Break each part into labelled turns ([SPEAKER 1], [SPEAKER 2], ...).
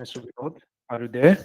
[SPEAKER 1] Mr. Vinod. Are you there?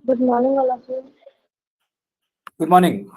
[SPEAKER 2] Good morning, all of you.
[SPEAKER 3] Good morning.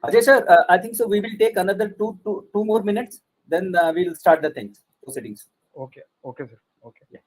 [SPEAKER 3] Ajay sir, I think so. We will take another two more minutes. Then we'll start the things proceedings.
[SPEAKER 1] Okay, okay, sir. Okay.
[SPEAKER 3] Yeah.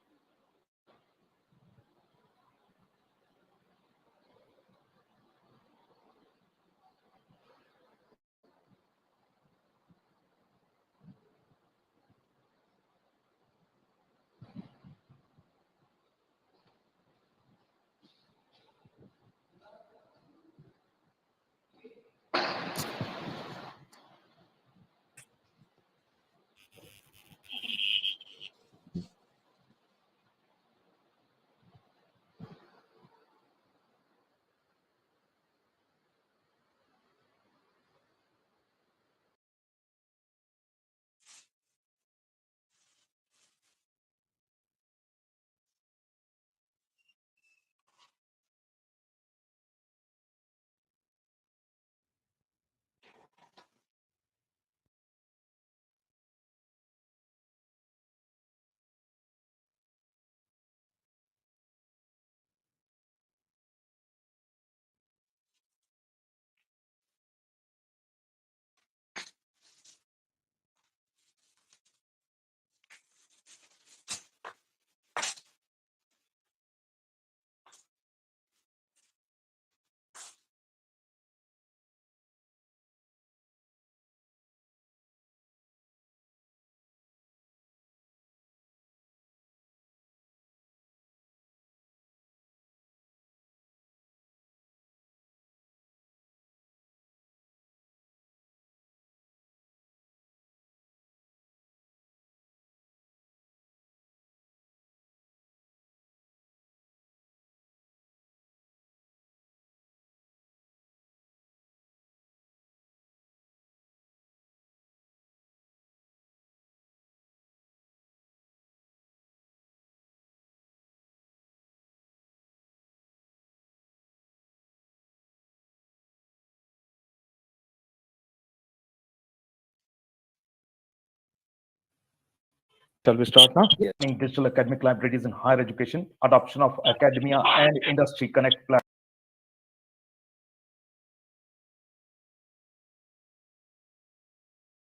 [SPEAKER 1] Shall we start now? Digital academic libraries in higher education, adoption of academia and industry connect platform.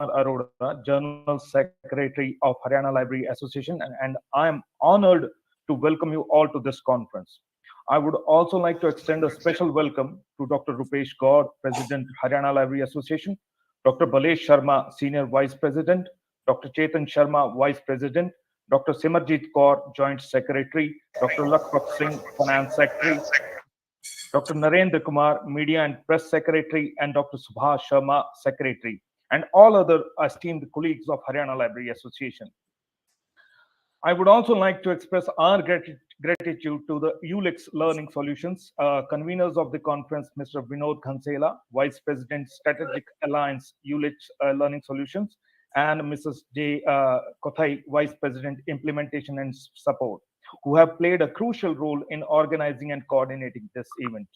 [SPEAKER 1] Arora, General Secretary of Haryana Library Association, and I am honored to welcome you all to this conference. I would also like to extend a special welcome to Dr. Rupesh Gaur, President, Haryana Library Association, Dr. Balesh Sharma, Senior Vice President, Dr. Chetan Sharma, Vice President, Dr. Simarjit Kaur, Joint Secretary, Dr. Lakpat Singh, Finance Secretary, Dr. Narendra Kumar, Media and Press Secretary, and Dr. Subhash Sharma, Secretary, and all other esteemed colleagues of Haryana Library Association. I would also like to express our gratitude to the uLektz Learning Solutions, conveners of the conference, Mr. Vinod Khansela, Vice President, Strategic Alliance, uLektz Learning Solutions, and Mrs. J. Kothai, Vice President, Implementation and Support, who have played a crucial role in organizing and coordinating this event.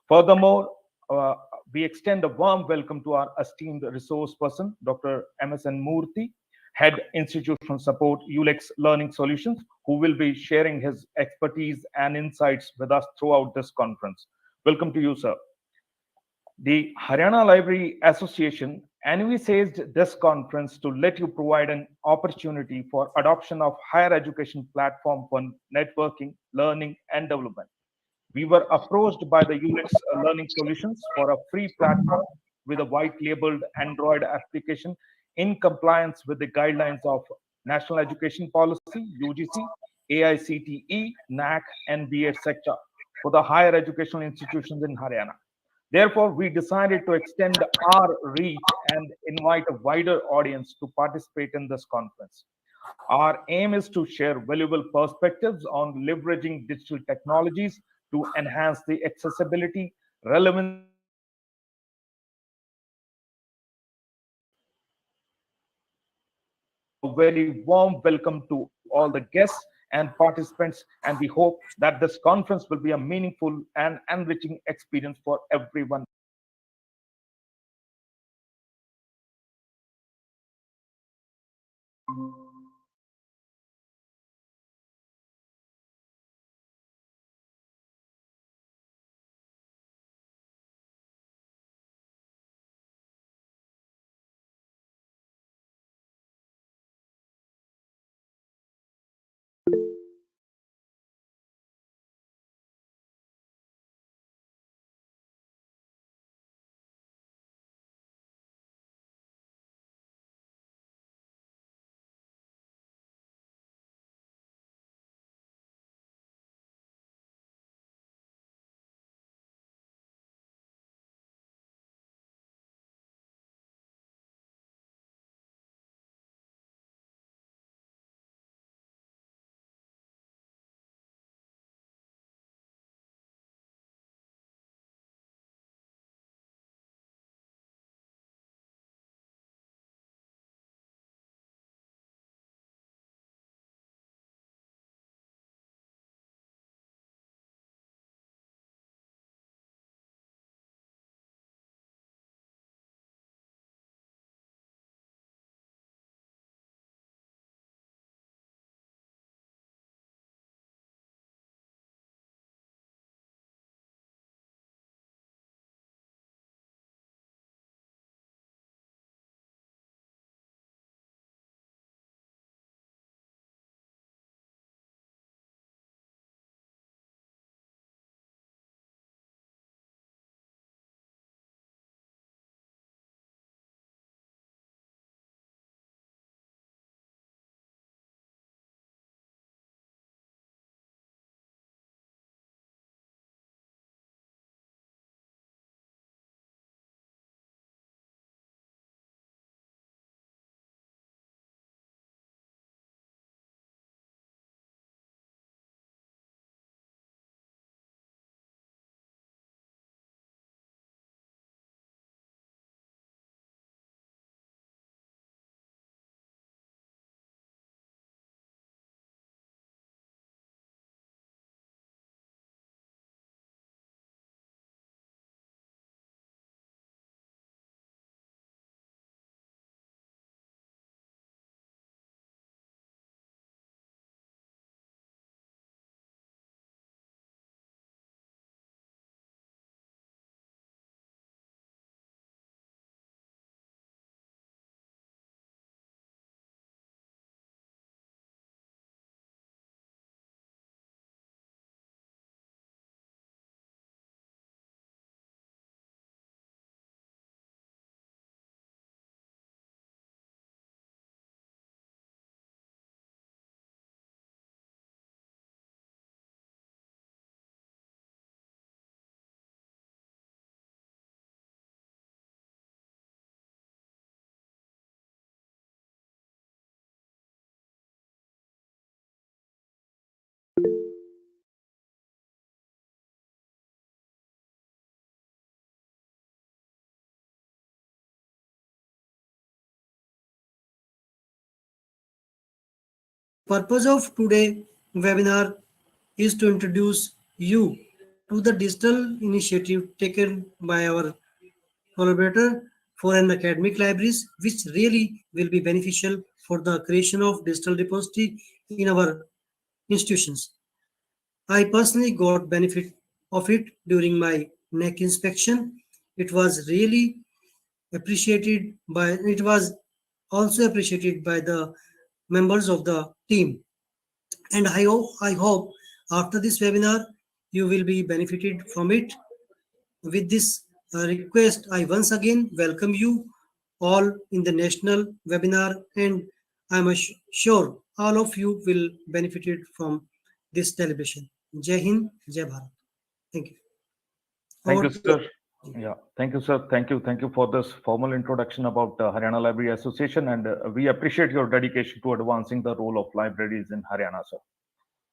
[SPEAKER 1] Furthermore, uh, we extend a warm welcome to our esteemed resource person, Dr. MSN Murthy, Head Institutional Support, uLektz Learning Solutions, who will be sharing his expertise and insights with us throughout this conference. Welcome to you, sir. The Haryana Library Association envisaged this conference to let you provide an opportunity for adoption of higher education platform for networking, learning, and development. We were approached by the uLektz Learning Solutions for a free platform with a white labeled Android application in compliance with the guidelines of National Education Policy, UGC, AICTE, NAC, and B, etc. for the higher educational institutions in Haryana. Therefore, we decided to extend our reach and invite a wider audience to participate in this conference. Our aim is to share valuable perspectives on leveraging digital technologies to enhance the accessibility, relevancy, a very warm welcome to all the guests and participants, and we hope that this conference will be a meaningful and enriching experience for everyone.
[SPEAKER 4] Purpose of today webinar is to introduce you to the digital initiative taken by our collaborator for an academic libraries, which really will be beneficial for the creation of digital repository in our institutions. I personally got benefit of it during my neck inspection. It was really appreciated by it was also appreciated by the members of the team. And I hope after this webinar you will be benefited from it. With this request, I once again welcome you all in the national webinar, and I'm sure all of you will benefited from this celebration. Jai Hind, Jai Bharat. Thank you.
[SPEAKER 1] Thank
[SPEAKER 4] Over
[SPEAKER 1] you,
[SPEAKER 4] to
[SPEAKER 1] sir. Yeah, thank you, sir. Thank you for this formal introduction about Haryana Library Association, and we appreciate your dedication to advancing the role of libraries in Haryana, sir.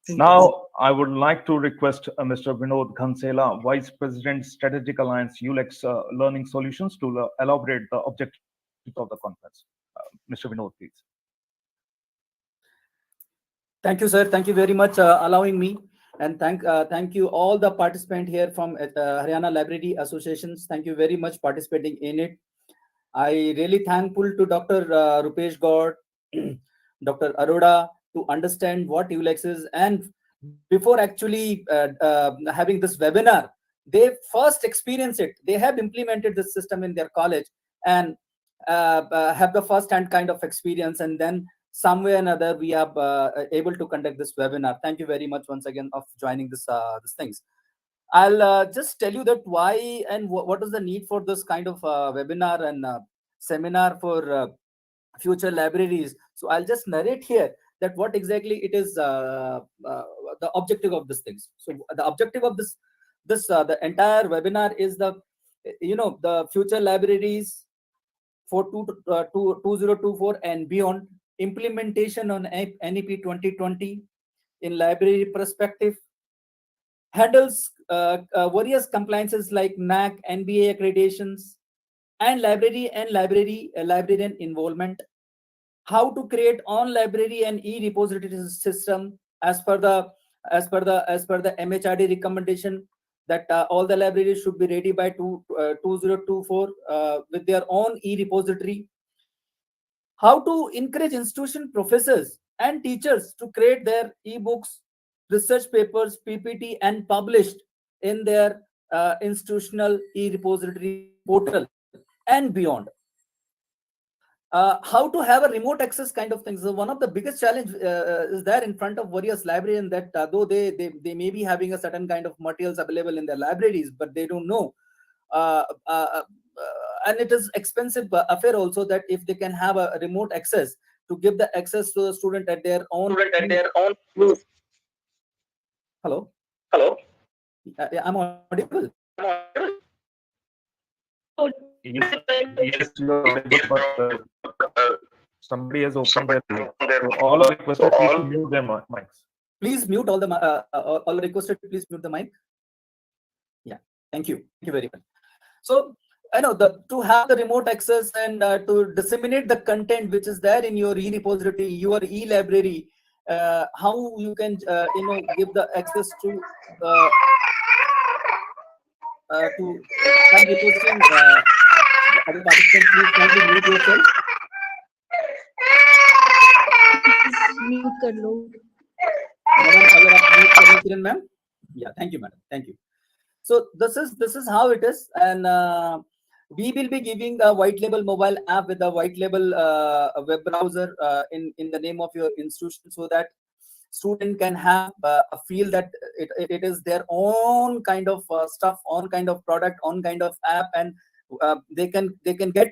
[SPEAKER 4] thank you.
[SPEAKER 1] Now, I would like to request Mr. Vinod Ghansela, Vice President, Strategic Alliance, uLektz Learning Solutions, to elaborate the objectives of the conference. Mr. Vinod, please.
[SPEAKER 3] Thank you, sir. Thank you very much allowing me. And thank you all the participant here from Haryana Library Associations. Thank you very much participating in it. I really thankful to Dr. Rupesh Gaur, Dr. Arora, to understand what uLektz is. And before actually having this webinar, they first experienced it. They have implemented this system in their college and have the first-hand kind of experience. And then some way or another, we are able to conduct this webinar. Thank you very much once again of joining this things. I'll just tell you that why and what is the need for this kind of webinar and seminar for future libraries. So I'll just narrate here that what exactly it is the objective of these things. So the objective of this the entire webinar is the future libraries for 2024 and beyond, implementation on NEP 2020 in library perspective, handles various compliances like NAC, NBA accreditations, and librarian involvement, how to create on library and e-repository system as per the MHRD recommendation that all the libraries should be ready by 2024 with their own e-repository, how to encourage institution professors and teachers to create their e-books, research papers, PPT, and published in their institutional e-repository portal and beyond. How to have a remote access kind of things. So one of the biggest challenge is there in front of various librarians that though they may be having a certain kind of materials available in their libraries, but they don't know. And it is expensive affair also that if they can have a remote access to give the access to the student at their own. Hello. I'm audible.
[SPEAKER 1] Yes, you are audible, but somebody has opened their mic. So all are requested please to mute their mics.
[SPEAKER 3] Please mute all the all requested. Please mute the mic. Yeah, thank you very much. So I know to have the remote access and to disseminate the content which is there in your e-repository, your e-library, how you can give the access to I'm requesting other participants, please kindly mute yourself.
[SPEAKER 2] Mute कर लो
[SPEAKER 3] Madam, अगर आप mute कर रहे किरण ma'am. Yeah, thank you, madam. Thank you. So this is how it is, and we will be giving a white label mobile app with a white label web browser in the name of your institution, so that student can have a feel that it is their own kind of stuff, own kind of product, own kind of app, and they can get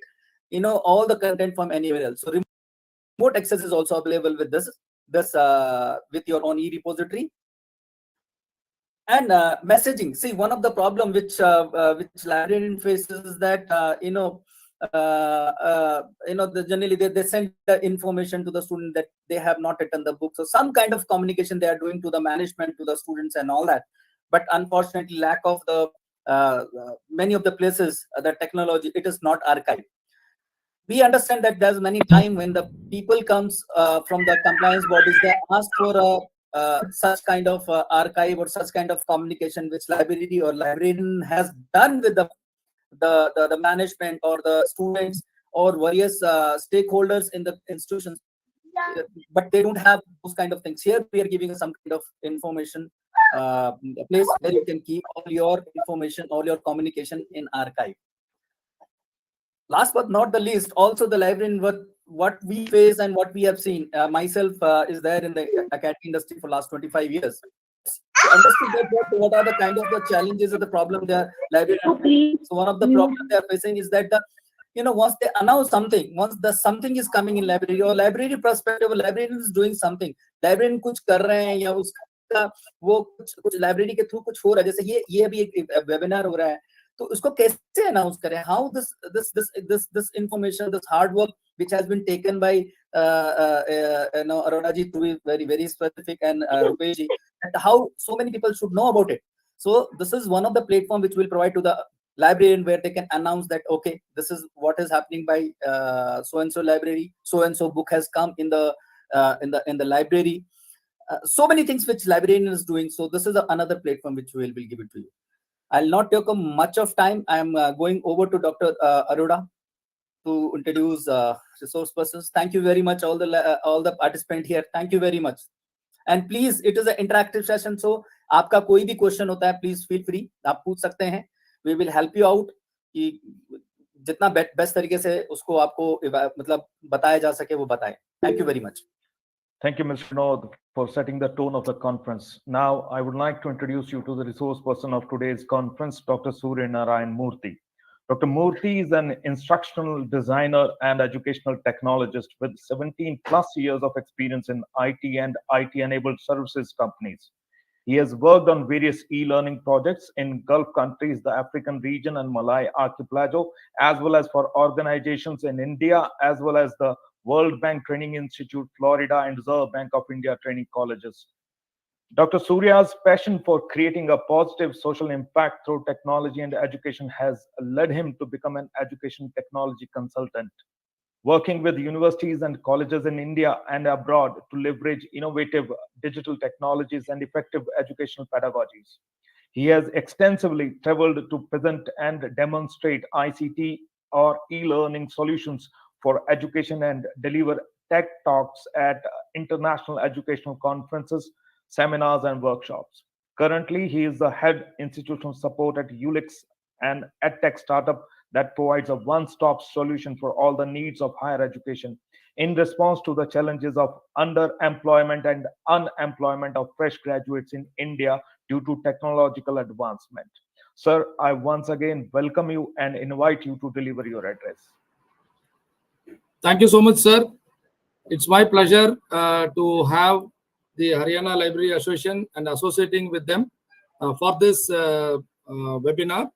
[SPEAKER 3] all the content from anywhere else. So remote access is also available with this with your own e-repository. And messaging. See, one of the problem which librarian faces is that generally they send the information to the student that they have not written the book. So some kind of communication they are doing to the management, to the students, and all that. But unfortunately, lack of the many of the places, the technology, it is not archived. we understand that there's many time when the people comes from the compliance bodies, they ask for such kind of archive or such kind of communication which library or librarian has done with the management or the students or various stakeholders in the institutions, but they don't have those kind of things. Here we are giving some kind of information, a place where you can keep all your information, all your communication in archive. Last but not the least, also the librarian, what we face and what we have seen. Myself is there in the academic industry for last 25 years. So understood that what are the kind of the challenges or the problem the librarian. So one of the problems they are facing is that once they announce something, once the something is coming in library or library perspective, librarian is doing something, librarian कुछ कर रहे हैं या उसका वो कुछ library के through कुछ हो रहा है, जैसे ये अभी एक webinar हो रहा है, तो उसको कैसे announce करें? How this information, this hard work which has been taken by Arona ji to be very specific, and Rupesh ji, and how so many people should know about it. So this is one of the platform which will provide to the librarian where they can announce that okay, this is what is happening by so and so library, so and so book has come in the library. So many things which librarian is doing. So this is another platform which we will give it to you. I'll not take much of time. I'm going over to Dr. Arora to introduce resource persons. Thank you very much, all the participants here. Thank you very much. And please, it is an interactive session, so आपका कोई भी question होता है, please feel free, आप पूछ सकते हैं. We will help you out कि जितना best तरीके से उसको आपको मतलब बताया जा सके वो बताएं. Thank you very much.
[SPEAKER 1] Thank you, Mr. Vinod, for setting the tone of the conference. Now, I would like to introduce you to the resource person of today's conference, Dr. Suryanarayan Murthy. Dr. Murthy is an instructional designer and educational technologist with 17 plus years of experience in IT and IT-enabled services companies. He has worked on various e-learning projects in Gulf countries, the African region and Malay archipelago, as well as for organizations in India, as well as the World Bank Training Institute, Florida, and Reserve Bank of India training colleges. Dr. Surya's passion for creating a positive social impact through technology and education has led him to become an education technology consultant, working with universities and colleges in India and abroad to leverage innovative digital technologies and effective educational pedagogies. He has extensively traveled to present and demonstrate ICT or e-learning solutions for education and deliver tech talks at international educational conferences, seminars, and workshops. Currently, he is the head institutional support at uLektz, an edtech startup that provides a one-stop solution for all the needs of higher education in response to the challenges of underemployment and unemployment of fresh graduates in India due to technological advancement. Sir, I once again welcome you and invite you to deliver your address.
[SPEAKER 5] Thank you so much, sir. It's my pleasure to have the Haryana Library Association and associating with them for this webinar.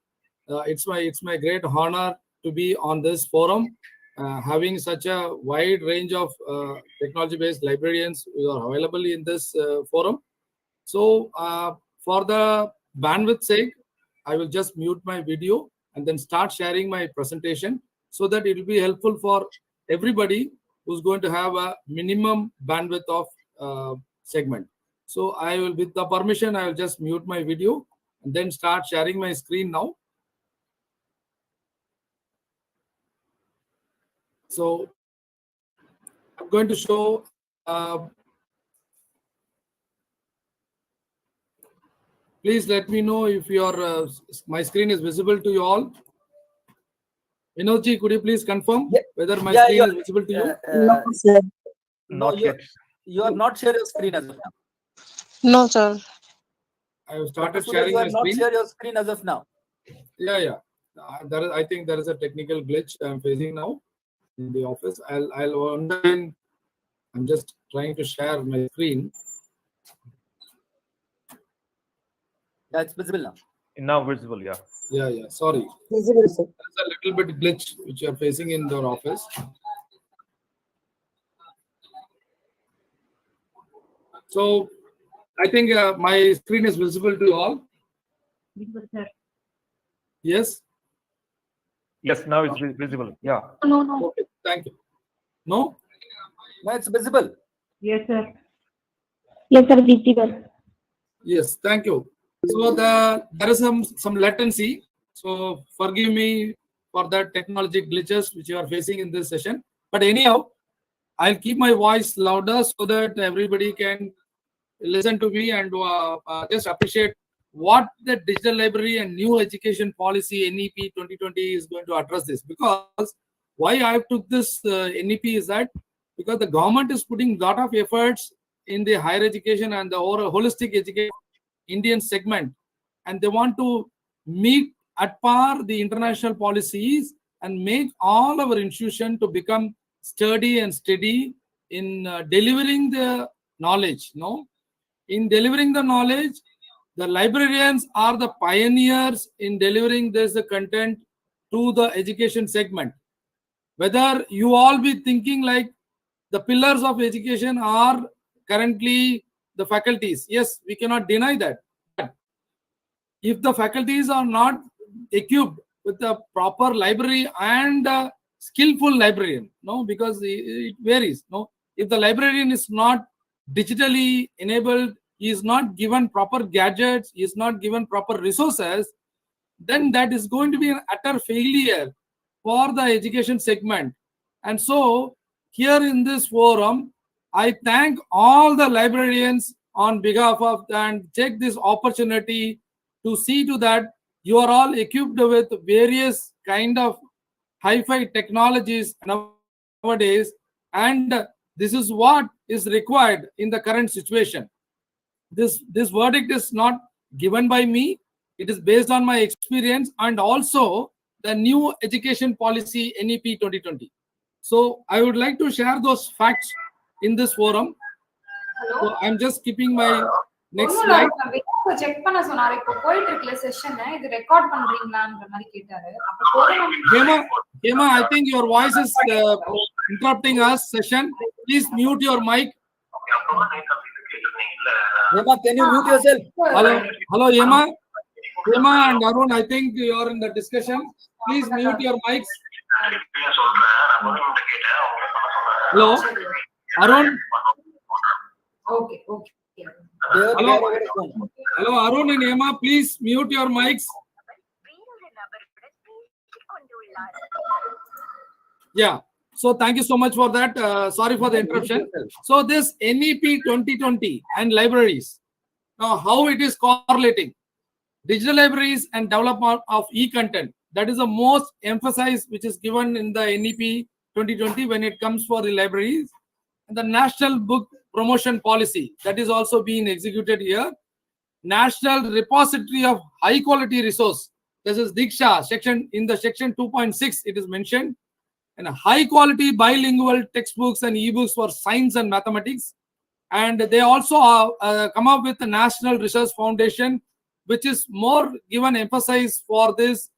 [SPEAKER 5] It's my great honor to be on this forum, having such a wide range of technology-based librarians who are available in this forum. So for the bandwidth sake, I will just mute my video and then start sharing my presentation so that it will be helpful for everybody who's going to have a minimum bandwidth of segment. So I will, with the permission, I will just mute my video and then start sharing my screen now. So I'm going to show please let me know if your my screen is visible to you all. Vinodji, could you please confirm whether my screen is visible to you?
[SPEAKER 2] No, sir.
[SPEAKER 1] Not yet.
[SPEAKER 3] You have not shared your screen as of now.
[SPEAKER 2] No, sir.
[SPEAKER 5] I have started
[SPEAKER 3] So
[SPEAKER 5] sharing
[SPEAKER 3] you
[SPEAKER 5] my
[SPEAKER 3] have not
[SPEAKER 5] screen.
[SPEAKER 3] shared your screen as of now.
[SPEAKER 5] Yeah. I think there is a technical glitch I'm facing now in the office. I'll once again. I'm just trying to share my screen.
[SPEAKER 3] Yeah, it's visible now.
[SPEAKER 1] Now visible, yeah.
[SPEAKER 5] Yeah. Sorry.
[SPEAKER 2] Visible, sir.
[SPEAKER 5] There's a little bit glitch which you're facing in your office. So I think my screen is visible to you all. Yes.
[SPEAKER 1] Yes, now it's visible. Yeah.
[SPEAKER 2] No.
[SPEAKER 5] Okay. Thank you. No?
[SPEAKER 3] No, it's visible.
[SPEAKER 2] Yes, sir.
[SPEAKER 6] Yes, sir, visible.
[SPEAKER 5] Yes, thank you. So there is some latency. So forgive me for the technology glitches which you are facing in this session. But anyhow, I'll keep my voice louder so that everybody can listen to me and just appreciate what the digital library and new education policy NEP 2020 is going to address this. Because why I took this NEP is that because the government is putting a lot of efforts in the higher education and the overall holistic education Indian segment, and they want to meet at par the international policies and make all our institution to become sturdy and steady in delivering the knowledge. No, in delivering the knowledge, the librarians are the pioneers in delivering this content to the education segment. Whether you all be thinking like the pillars of education are currently the faculties, yes, we cannot deny that. If the faculties are not equipped with a proper library and a skillful librarian, no, because it varies. No, if the librarian is not digitally enabled, he is not given proper gadgets, he is not given proper resources, then that is going to be an utter failure for the education segment. And so here in this forum, I thank all the librarians on behalf of and take this opportunity to see to that you are all equipped with various kind of hi-fi technologies nowadays, and this is what is required in the current situation. This verdict is not given by me. It is based on my experience and also the new education policy NEP 2020. So I would like to share those facts in this forum. So I'm just keeping my next slide.
[SPEAKER 7] Check பண்ண சொன்னாரு. இப்போ போயிட்டு இருக்கல session, இது record பண்றீங்களான்ற மாதிரி கேட்டாரு. அப்ப போறோம்.
[SPEAKER 5] Hema, I think your voice is interrupting us session. Please mute your mic.
[SPEAKER 3] Hema, can you mute yourself?
[SPEAKER 5] Hello, Hema. Hema and Arun, I think you are in the discussion. Please mute your mics. Hello, Arun.
[SPEAKER 7] Okay.
[SPEAKER 5] Hello, Arun and Hema, please mute your mics. Yeah. So thank you so much for that. Sorry for the interruption. So this NEP 2020 and libraries. Now, how it is correlating? Digital libraries and development of e-content. That is the most emphasis which is given in the NEP 2020 when it comes for the libraries. And the National Book Promotion Policy, that is also being executed here. National Repository of High Quality Resource. This is Diksha section. In the section 2.6, it is mentioned. And high quality bilingual textbooks and ebooks for science and mathematics. And they also come up with the National Research Foundation, which is more given emphasis for this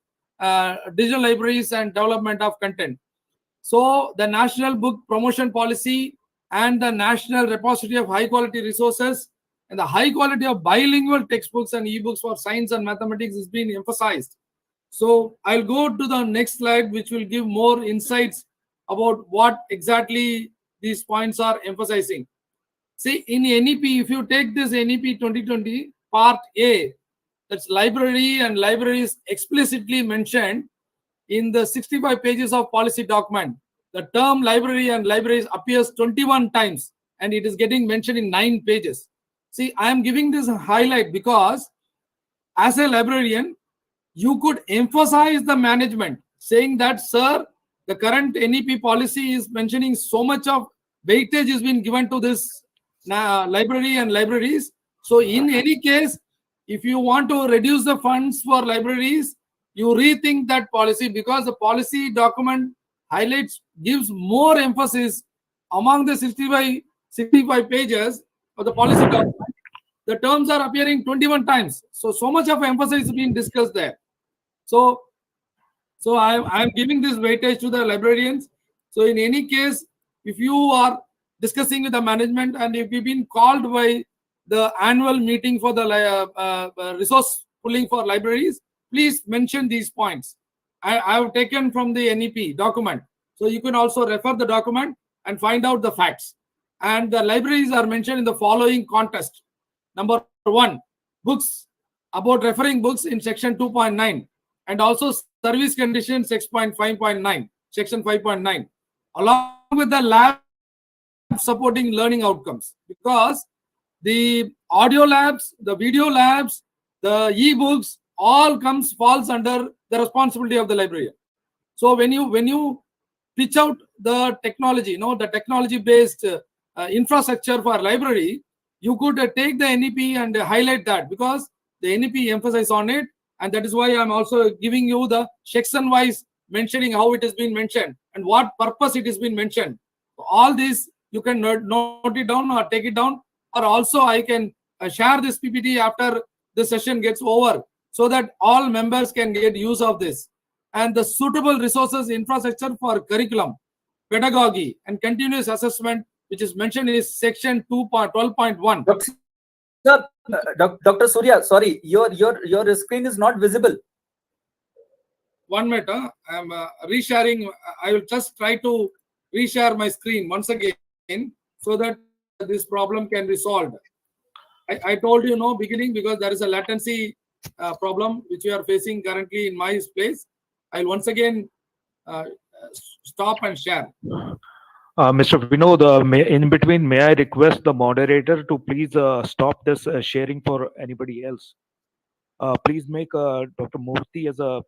[SPEAKER 5] digital libraries and development of content. So the National Book Promotion Policy and the National Repository of High Quality Resources and the high quality of bilingual textbooks and ebooks for science and mathematics is being emphasized. So I'll go to the next slide, which will give more insights about what exactly these points are emphasizing. See, in NEP, if you take this NEP 2020 Part A, that's library and libraries explicitly mentioned in the 65 pages of policy document. The term library and libraries appears 21 times and it is getting mentioned in 9 pages. See, I am giving this a highlight because as a librarian, you could emphasize the management saying that, sir, the current NEP policy is mentioning so much of weightage is being given to this library and libraries. So in any case, if you want to reduce the funds for libraries, you rethink that policy because the policy document highlights, gives more emphasis among the 65 pages of the policy document. The terms are appearing 21 times. So much of emphasis is being discussed there. So I'm giving this weightage to the librarians. So in any case, if you are discussing with the management and if you've been called by the annual meeting for the resource pooling for libraries, please mention these points. I have taken from the NEP document. So you can also refer the document and find out the facts. And the libraries are mentioned in the following context. Number 1, books, about referring books in section 2.9, and also service conditions 6.5.9, section 5.9, along with the lab supporting learning outcomes, because the audio labs, the video labs, the e-books all falls under the responsibility of the librarian. So when you pitch out the technology, the technology based infrastructure for library, you could take the NEP and highlight that, because the NEP emphasize on it, and that is why I'm also giving you the section wise mentioning how it has been mentioned and what purpose it has been mentioned. All these you can note it down or take it down, or also I can share this PPT after the session gets over, so that all members can get use of this. And the suitable resources infrastructure for curriculum, pedagogy, and continuous assessment, which is mentioned in section 12.1.
[SPEAKER 3] Dr. Surya, sorry, your screen is not visible.
[SPEAKER 5] 1 minute, I'm resharing. I will just try to reshare my screen once again, so that this problem can be solved. I told you no beginning, because there is a latency problem which we are facing currently in my place. I'll once again stop and share.
[SPEAKER 1] Mr. Vinod, in between, may I request the moderator to please stop this sharing for anybody else? Please make Dr. Murthy as a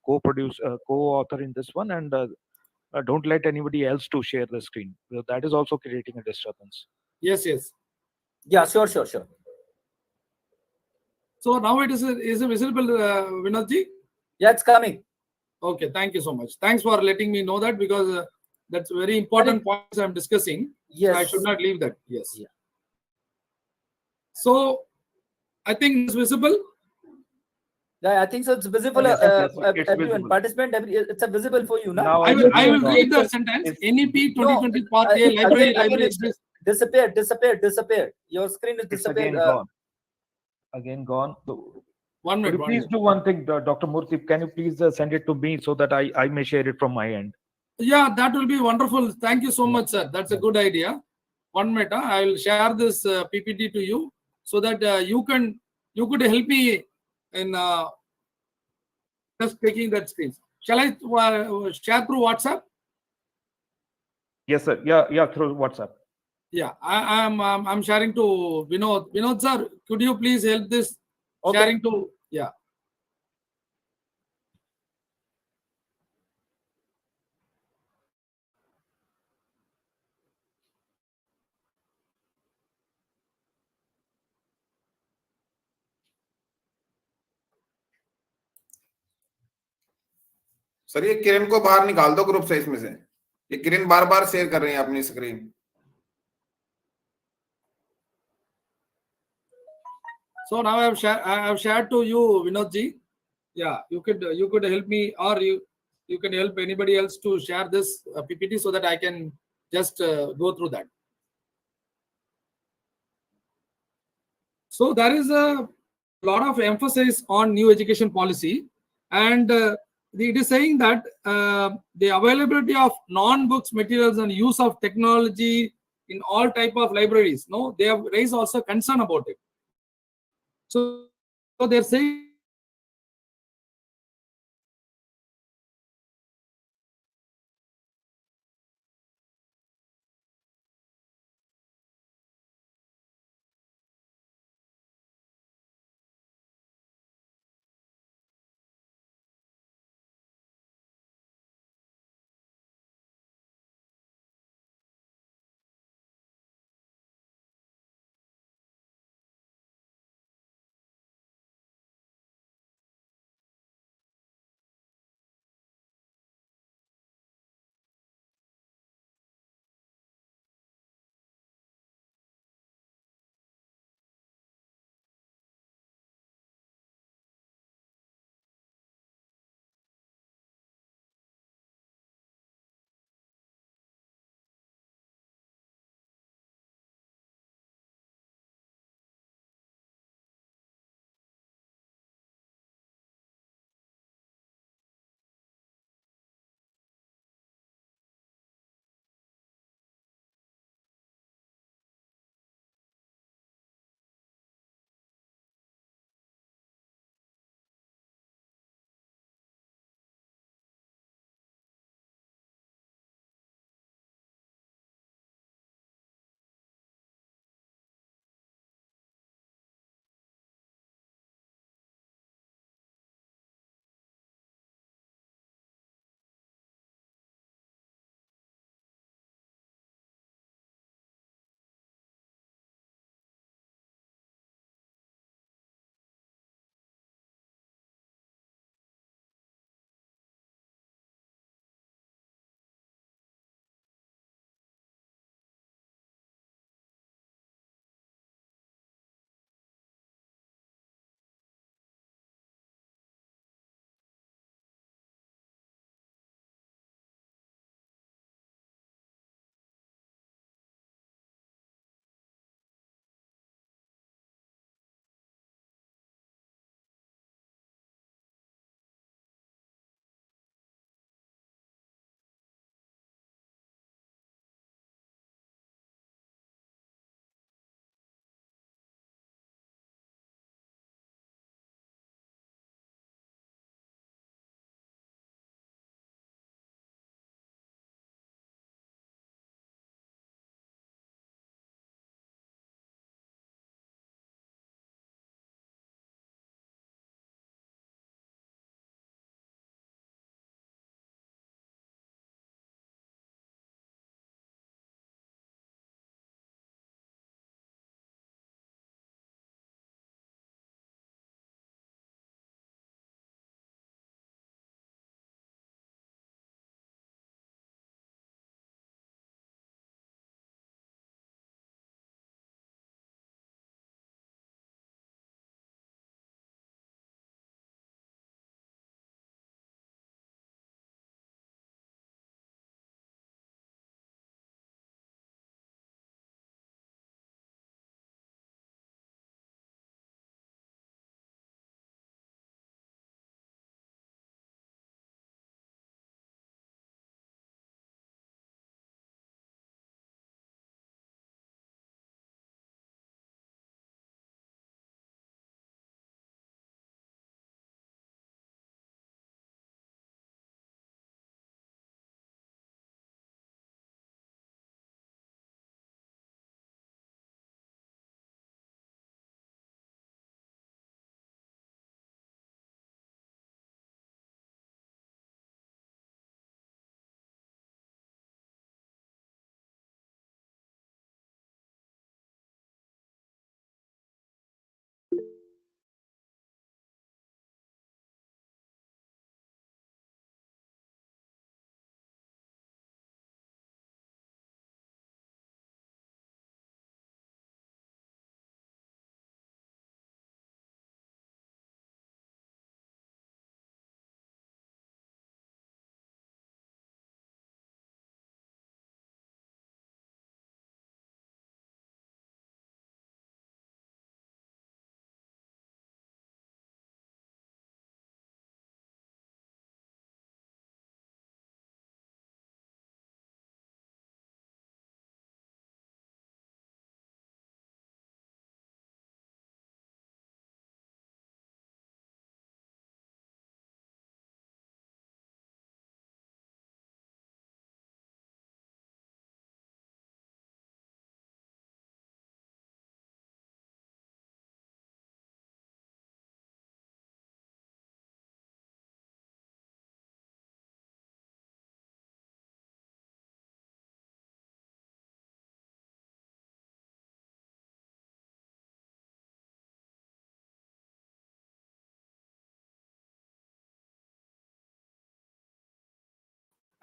[SPEAKER 1] co-author in this one, and don't let anybody else to share the screen. That is also creating a disturbance.
[SPEAKER 5] Yes.
[SPEAKER 3] Yeah, sure.
[SPEAKER 5] So now it is visible, Vinodji?
[SPEAKER 3] Yeah, it's coming.
[SPEAKER 5] Okay, thank you so much. Thanks for letting me know that, because that's very important points I'm discussing.
[SPEAKER 3] Yes.
[SPEAKER 5] So I should not leave that. Yes.
[SPEAKER 3] Yeah.
[SPEAKER 5] So I think it's visible.
[SPEAKER 3] Yeah, I think so. It's visible.
[SPEAKER 1] Yes, it's
[SPEAKER 3] Everyone,
[SPEAKER 1] visible.
[SPEAKER 3] participant, it's visible for you now.
[SPEAKER 1] Now
[SPEAKER 5] I will read the sentence. NEP 2020 Part A library.
[SPEAKER 3] It's disappeared. Your screen is
[SPEAKER 1] It's
[SPEAKER 3] disappeared.
[SPEAKER 1] again gone. Again gone.
[SPEAKER 5] 1 minute.
[SPEAKER 1] Could you please do one thing, Dr. Murthy? Can you please send it to me so that I may share it from my end?
[SPEAKER 5] Yeah, that will be wonderful. Thank you so much, sir. That's a good idea. 1 minute. I will share this PPT to you, so that you could help me in just taking that screen. Shall I share through WhatsApp?
[SPEAKER 1] Yes, sir. Yeah, through WhatsApp.
[SPEAKER 5] Yeah, I'm sharing to Vinod. Vinod sir, could you please help this sharing to? Yeah.
[SPEAKER 8] Sir ये किरण को बाहर निकाल दो group से, इसमें से। ये किरण बार बार share कर रही है अपनी screen.
[SPEAKER 5] So now I have shared to you, Vinod ji. Yeah, you could help me, or you can help anybody else to share this PPT, so that I can just go through that. So there is a lot of emphasis on new education policy, and it is saying that the availability of non-books materials and use of technology in all type of libraries. No, they have raised also concern about it. So they're saying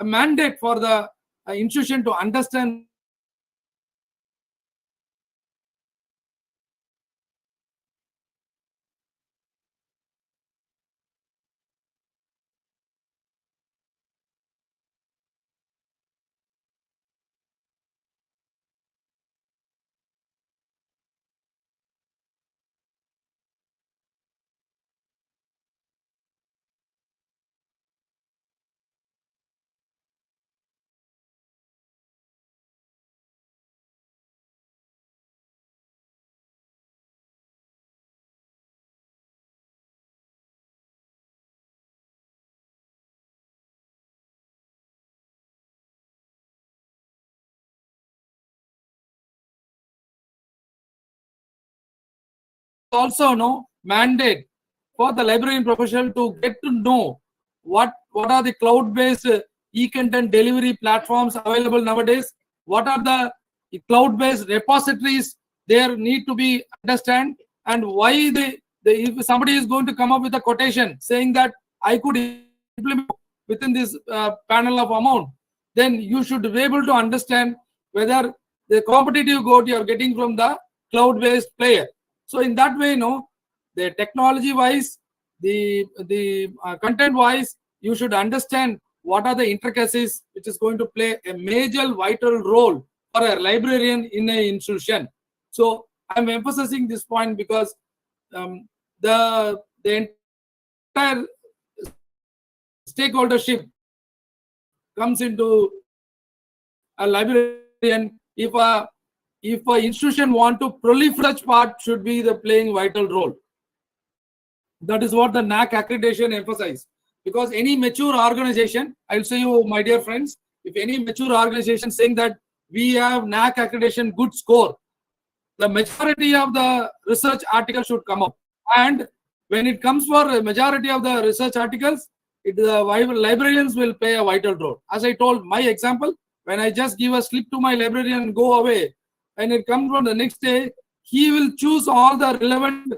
[SPEAKER 5] a mandate for the institution to understand also mandate for the librarian professional to get to know what are the cloud-based e-content delivery platforms available nowadays, what are the cloud-based repositories there need to be understand, and why if somebody is going to come up with a quotation saying that I could implement within this panel of amount, then you should be able to understand whether the competitive quote you are getting from the cloud-based player. So in that way, the technology wise, the content wise, you should understand what are the intricacies which is going to play a major vital role for a librarian in an institution. So I'm emphasizing this point because the entire stakeholdership comes into a librarian. If a institution want to proliferate part, should be the playing vital role. That is what the NAC accreditation emphasizes. Because any mature organization, I'll say you, my dear friends, if any mature organization saying that we have NAC accreditation good score, the majority of the research articles should come up. And when it comes for a majority of the research articles, the librarians will play a vital role. As I told my example, when I just give a slip to my librarian and go away, and it comes from the next day, he will choose all the relevant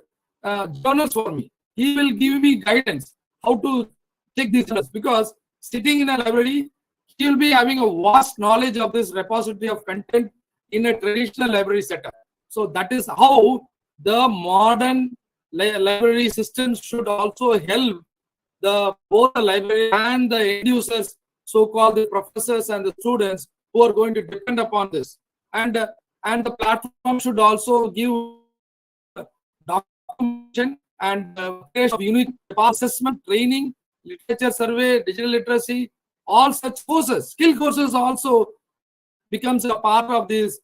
[SPEAKER 5] journals for me. He will give me guidance how to take these journals, because sitting in a library, he will be having a vast knowledge of this repository of content in a traditional library setup. So that is how the modern library systems should also help both the library and the end users, so-called the professors and the students who are going to depend upon this. And the platform should also give documentation and of unit assessment, training, literature survey, digital literacy, all such courses. Skill courses also becomes a part of these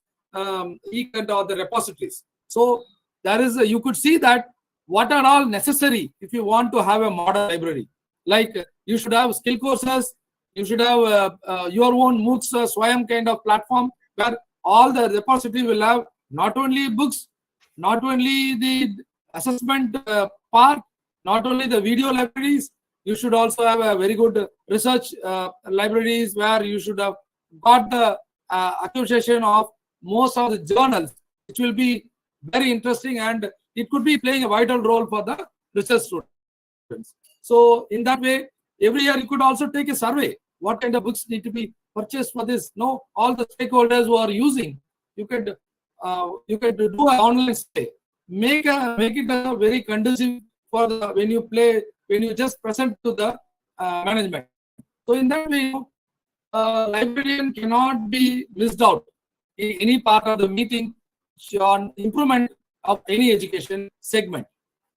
[SPEAKER 5] e-content or the repositories. So there is you could see that what are all necessary if you want to have a modern library. Like you should have skill courses, you should have your own MOOCs, Swayam kind of platform where all the repository will have not only books, not only the assessment part, not only the video libraries, you should also have a very good research libraries where you should have got the accusation of most of the journals, which will be very interesting, and it could be playing a vital role for the research students. So in that way, every year you could also take a survey. What kind of books need to be purchased for this? No, all the stakeholders who are using, you could do an online survey. Make it a very conducive for the when you just present to the management. So in that way, librarian cannot be missed out in any part of the meeting on improvement of any education segment.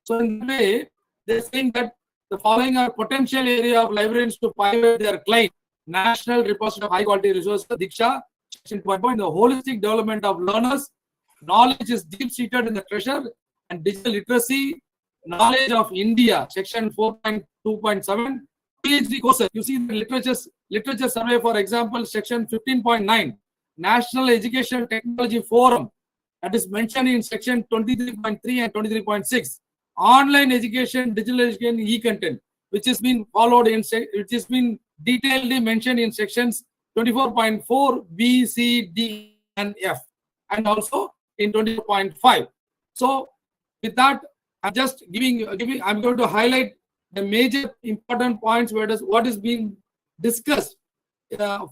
[SPEAKER 5] So in that way, they're saying that the following are potential area of librarians to pilot their client: National Repository of High Quality Resources, Diksha, section 2.1, the holistic development of learners, knowledge is deep-seated in the treasure, and digital literacy, knowledge of India, section 4.2.7, PhD courses. You see the literature survey, for example, section 15.9, National Education Technology Forum, that is mentioned in section 23.3 and 23.6. Online education, digital education, e-content, which has been followed in, which has been detailedly mentioned in sections 24.4, B, C, D, and F, and also in 24.5. So with that, I'm just I'm going to highlight the major important points where what is being discussed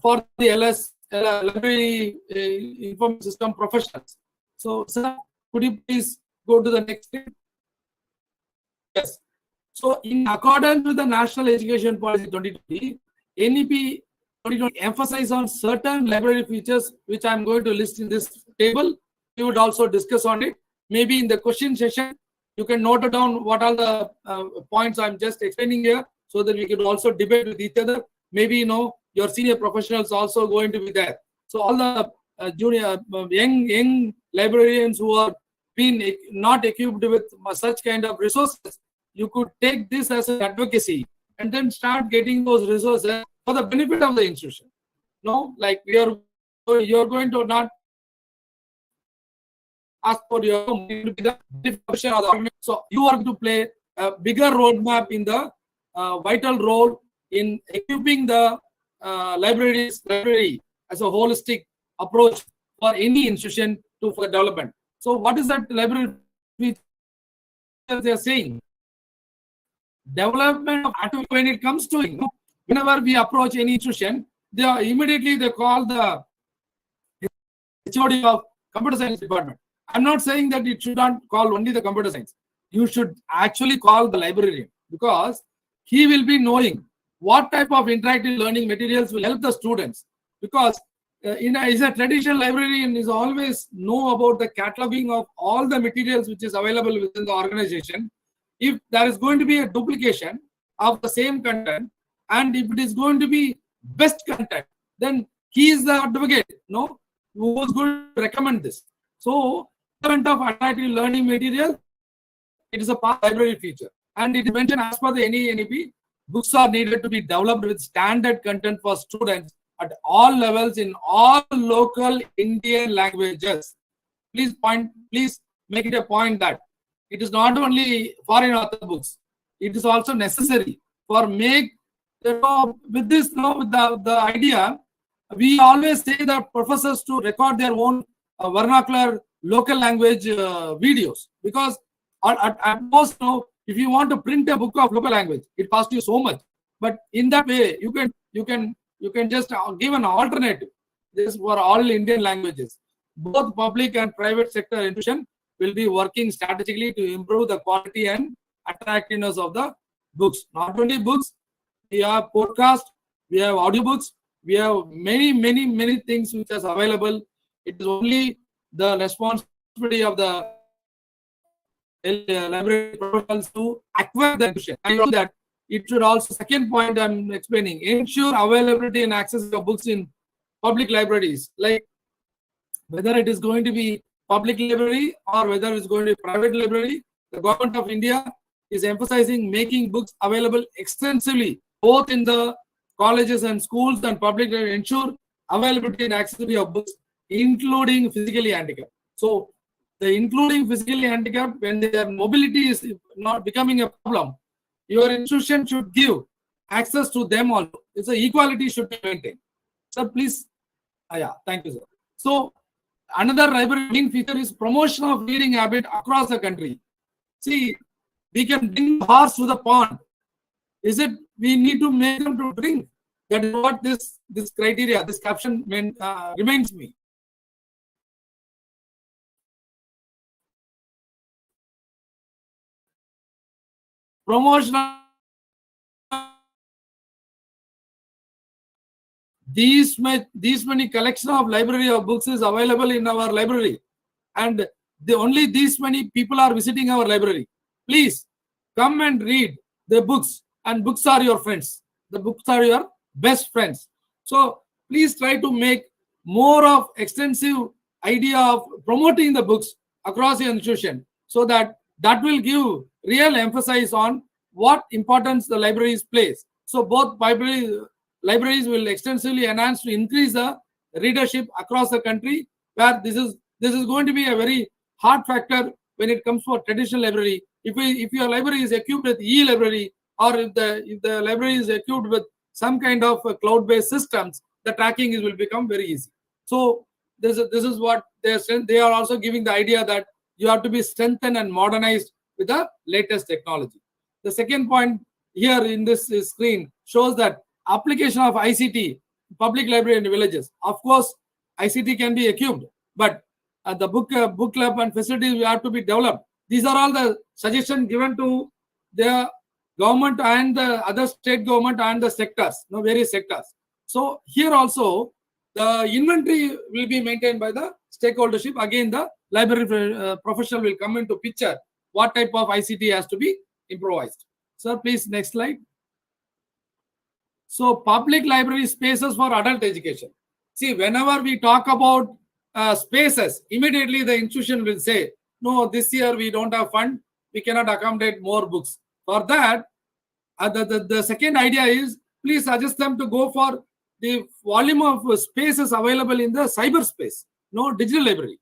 [SPEAKER 5] for the LS library information system professionals. So, sir, could you please go to the next slide? Yes. So, in accordance with the National Education Policy 2020, NEP 2020 emphasize on certain library features, which I'm going to list in this table. We would also discuss on it. Maybe in the question session, you can note down what are the points I'm just explaining here, so that we could also debate with each other. Maybe, your senior professionals also going to be there. So all the junior, young librarians who are been not equipped with such kind of resources, you could take this as an advocacy and then start getting those resources for the benefit of the institution. No, like you're going to not ask for your money to be the profession of the organization. So you are going to play a bigger roadmap in the vital role in equipping the library as a holistic approach for any institution for development. So what is that library feature they are saying? Development of activity when it comes to whenever we approach any institution, they call the HOD of computer science department. I'm not saying that it should not call only the computer science. You should actually call the librarian, because he will be knowing what type of interactive learning materials will help the students. Because is a traditional librarian is always know about the cataloging of all the materials which is available within the organization. If there is going to be a duplication of the same content, and if it is going to be best content, then he is the advocate, who is going to recommend this. So, development of interactive learning material, it is a part library feature, and it is mentioned as per the NEP, books are needed to be developed with standard content for students at all levels in all local Indian languages. Please make it a point that it is not only foreign author books, it is also necessary for with this, with the idea, we always say that professors to record their own vernacular local language videos, because at most, if you want to print a book of local language, it costs you so much. But in that way, you can just give an alternative. This for all Indian languages. Both public and private sector institutions will be working strategically to improve the quality and attractiveness of the books. Not only books, we have podcasts, we have audiobooks, we have many things which is available. It is only the responsibility of the library professionals to acquire the institution. I know that it should also, second point I'm explaining, ensure availability and access of books in public libraries, like whether it is going to be public library or whether it's going to be private library. The government of India is emphasizing making books available extensively, both in the colleges and schools and public library, ensure availability and accessibility of books, including physically handicapped. So the including physically handicapped, when their mobility is not becoming a problem, your institution should give access to them also. It's a equality should be maintained. Sir, please. Yeah, thank you, sir. So another library main feature is promotion of reading habit across the country. See, we can bring horse to the pond. Is it we need to make them to drink? That is what this criteria, this caption reminds me. Promotion of these many collection of library of books is available in our library, and only these many people are visiting our library. Please come and read the books, and books are your friends. The books are your best friends. So please try to make more of extensive idea of promoting the books across the institution, so that will give real emphasis on what importance the libraries plays. So both libraries will extensively enhance to increase the readership across the country, where this is going to be a very hard factor when it comes to a traditional library. If your library is equipped with e-library, or if the library is equipped with some kind of cloud-based systems, the tracking will become very easy. So this is what they are also giving the idea that you have to be strengthened and modernized with the latest technology. The second point here in this screen shows that application of ICT public library in villages. Of course, ICT can be equipped, but the book club and facilities will have to be developed. These are all the suggestions given to the government and the other state government and the sectors, various sectors. So here also, the inventory will be maintained by the stakeholdership. Again, the library professional will come into picture. What type of ICT has to be improvised? Sir, please, next slide. So, public library spaces for adult education. See, whenever we talk about spaces, immediately the institution will say, no, this year we don't have fund, we cannot accommodate more books. For that, the second idea is, please suggest them to go for the volume of spaces available in the cyberspace, digital library.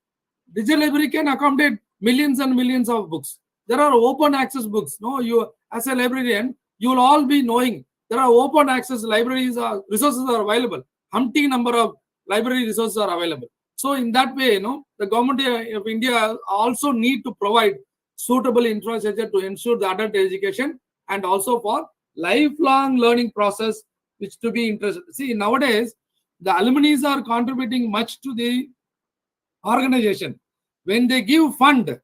[SPEAKER 5] Digital library can accommodate millions and millions of books. There are open access books. You as a librarian, you will all be knowing there are open access libraries, resources are available. Humpty number of library resources are available. So in that way, the government of India also need to provide suitable infrastructure to ensure the adult education and also for lifelong learning process, which to be interested. See, nowadays, the alumni are contributing much to the organization. When they give fund,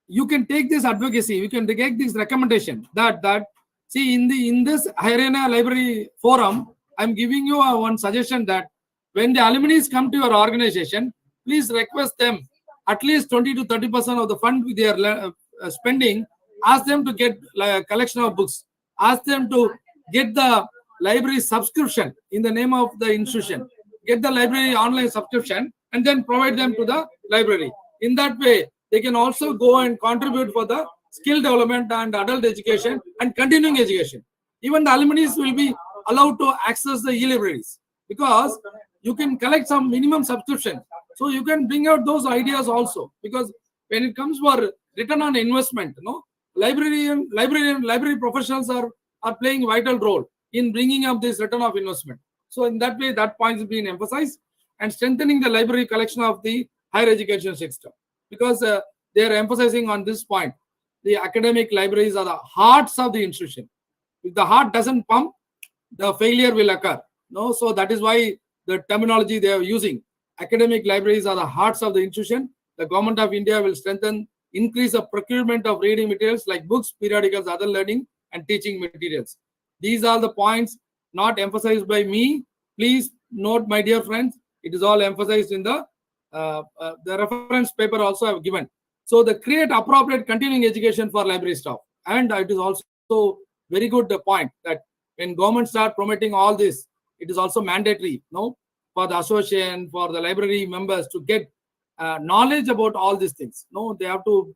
[SPEAKER 5] you can take this advocacy, you can take this recommendation that see in this HARYANA library forum, I'm giving you one suggestion that when the alumni come to your organization, please request them at least 20 to 30% of the fund they are spending. Ask them to get a collection of books. Ask them to get the library subscription in the name of the institution. Get the library online subscription and then provide them to the library. In that way, they can also go and contribute for the skill development and adult education and continuing education. Even the alumni will be allowed to access the e-libraries because you can collect some minimum subscription. So you can bring out those ideas also, because when it comes for return on investment, library professionals are playing a vital role in bringing up this return of investment. So in that way, that point is being emphasized and strengthening the library collection of the higher education system, because they are emphasizing on this point. The academic libraries are the hearts of the institution. If the heart doesn't pump, the failure will occur. So that is why the terminology they are using. Academic libraries are the hearts of the institution. The government of India will strengthen, increase the procurement of reading materials like books, periodicals, other learning and teaching materials. These are the points not emphasized by me. Please note, my dear friends, it is all emphasized in the reference paper also I have given. So the create appropriate continuing education for library staff. And it is also very good point that when government start promoting all this, it is also mandatory, for the association, for the library members to get knowledge about all these things. They have to,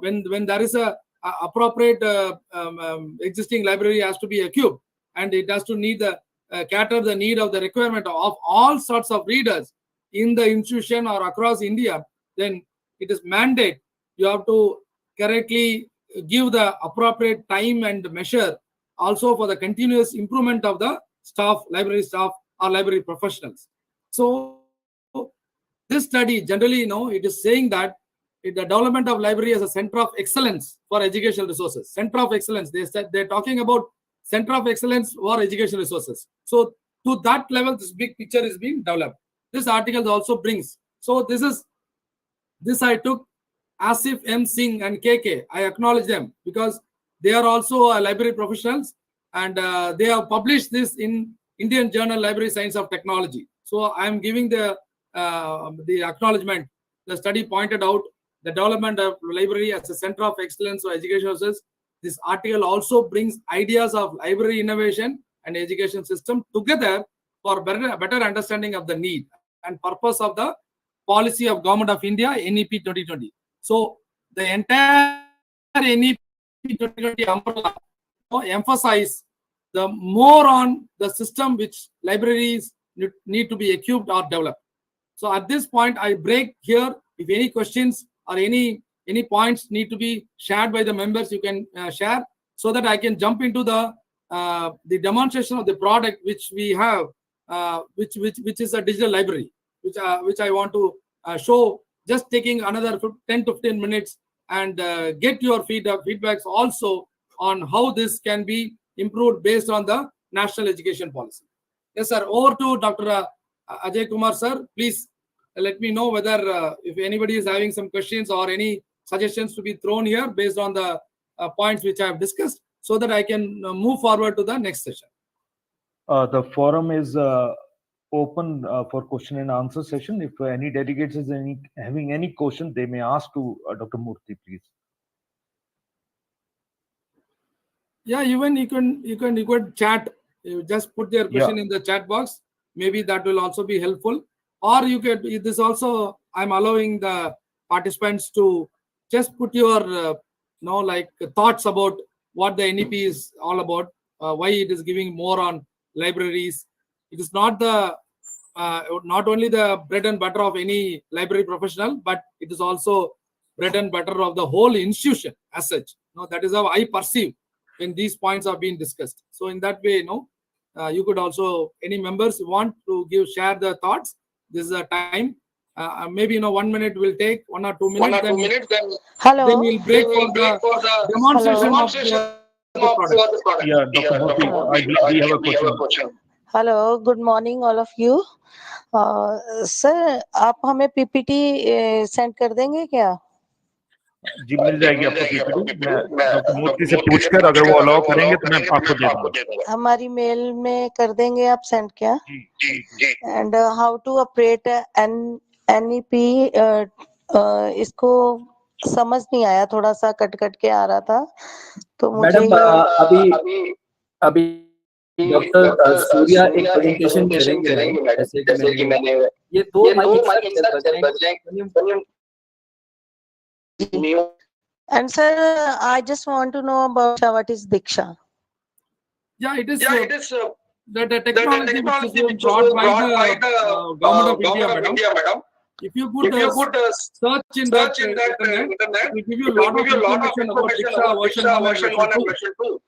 [SPEAKER 5] when there is a appropriate existing library has to be equipped, and it has to need the cater the need of the requirement of all sorts of readers in the institution or across India, then it is mandate. You have to correctly give the appropriate time and measure also for the continuous improvement of the staff, library staff or library professionals. So this study generally, it is saying that the development of library as a center of excellence for educational resources. Center of excellence, they're talking about center of excellence for educational resources. So to that level, this big picture is being developed. This article also brings. So this I took Asif M. Singh and KK. I acknowledge them because they are also library professionals, and they have published this in Indian Journal Library Science of Technology. So I am giving the acknowledgement. The study pointed out the development of library as a center of excellence for education resources. This article also brings ideas of library innovation and education system together for better understanding of the need and purpose of the policy of Government of India, NEP 2020. So the entire NEP 2020 umbrella emphasize the more on the system which libraries need to be equipped or developed. So at this point, I break here. If any questions or any points need to be shared by the members, you can share, so that I can jump into the demonstration of the product which we have, which is a digital library, which I want to show. Just taking another 10-15 minutes and get your feedbacks also on how this can be improved based on the national education policy. Yes, sir. Over to Dr. Ajay Kumar, sir. Please let me know whether if anybody is having some questions or any suggestions to be thrown here based on the points which I have discussed, so that I can move forward to the next session.
[SPEAKER 1] The forum is open for question and answer session. If any delegates is having any question, they may ask to Dr. Murthy, please.
[SPEAKER 5] Yeah, even you could chat. You just put their question in the chat box. Maybe that will also be helpful. Or you could, this also, I'm allowing the participants to just put your like thoughts about what the NEP is all about, why it is giving more on libraries. It is not the not only the bread and butter of any library professional, but it is also bread and butter of the whole institution as such. That is how I perceive when these points are being discussed. So in that way, you could also, any members want to share their thoughts. This is a time. Maybe 1 minute will take 1 or 2 minutes. Then
[SPEAKER 2] Hello.
[SPEAKER 5] Then we'll break for the demonstration of the product.
[SPEAKER 1] Yeah, Dr. Murthy, I believe we have a question.
[SPEAKER 2] Hello good morning all of you sir आप हमें PPT send कर देंगे क्या
[SPEAKER 1] जी मिल जाएगी आपको PPT. मैं doctor मूर्ति से पूछकर अगर वो अलाउ करेंगे तो मैं आपको दे दूंगा।
[SPEAKER 2] हमारी मेल में कर देंगे आप सेंड क्या and how to operate NEP इसको समझ नहीं आया, थोड़ा सा कट कट के आ रहा था तो मुझे
[SPEAKER 3] मैडम अभी डॉक्टर सूर्या एक प्रेजेंटेशन करेंगे जैसे कि मैंने ये दो माइक एक साथ बज रहे हैं।
[SPEAKER 2] And sir, I just want to know about what is Diksha.
[SPEAKER 5] Yeah, it is the technology which is being brought by the government of India, madam. If you could search in that internet, it will give you a lot of information about Diksha version 1 and version 2.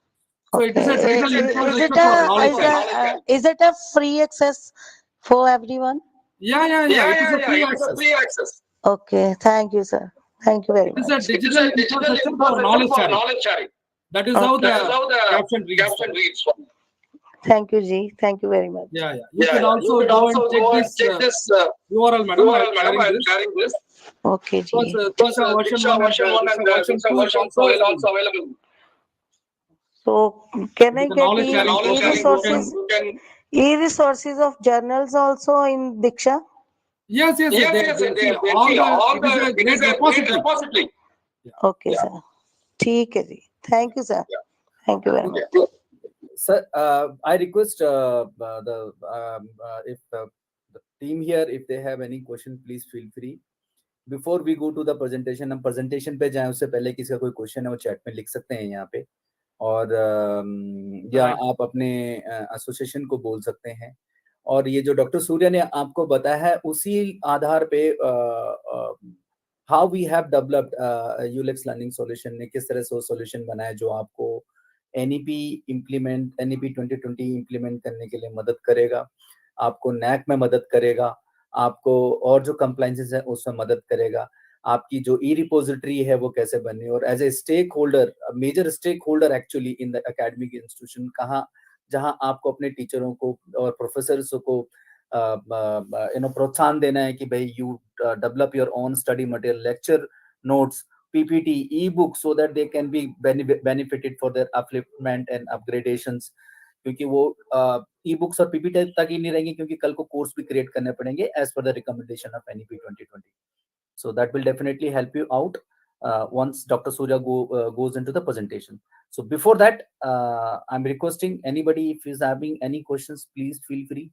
[SPEAKER 5] So it is a digital infrastructure for knowledge.
[SPEAKER 2] Is it a free access for everyone?
[SPEAKER 5] Yeah. It is a free access.
[SPEAKER 2] Okay, thank you, sir. Thank you very much.
[SPEAKER 5] It is a digital infrastructure for knowledge sharing. That is how the caption reads.
[SPEAKER 2] Thank you, Ji. Thank you very much.
[SPEAKER 5] Yeah. You can also go and check this URL, madam. I am sharing this.
[SPEAKER 2] Okay, Ji.
[SPEAKER 5] Because Diksha version 1 and version 2 is also available.
[SPEAKER 2] So can I get e-resources of journals also in Diksha?
[SPEAKER 5] Yes. All it is a great repository.
[SPEAKER 2] Okay, sir. ठीक है जी. Thank you, sir. Thank you very much.
[SPEAKER 3] Sir, I request if the team here, if they have any question, please feel free. Before we go to the presentation, हम presentation पे जाएं उससे पहले किसी का कोई question है वो chat में लिख सकते हैं यहाँ पे, और या आप अपने एसोसिएशन को बोल सकते हैं। और ये जो डॉक्टर सूर्या ने आपको बताया है उसी आधार पे how we have developed uLektz learning solution ने किस तरह से सॉल्यूशन बनाया जो आपको एनईपी 2020 इम्प्लीमेंट करने के लिए मदद करेगा, आपको नैक में मदद करेगा, आपको और जो कंप्लायंसेस है उसमें मदद करेगा, आपकी जो ई रिपोजिटरी है वो कैसे बननी, और as a stakeholder, major stakeholder actually in the academic institution, कहाँ जहां आपको अपने टीचरों को और प्रोफेसर्स को प्रोत्साहन देना है कि भाई you develop your own study material, lecture notes, PPT, ebook, so that they can be benefited for their upliftment and upgradations, क्योंकि वो ई बुक्स और पीपीटी तक ही नहीं रहेंगे क्योंकि कल को कोर्स भी क्रिएट करने पड़ेंगे as per the recommendation of NEP 2020. So that will definitely help you out once Dr. Surya goes into the presentation. So before that, I'm requesting anybody, if is having any questions, please feel free.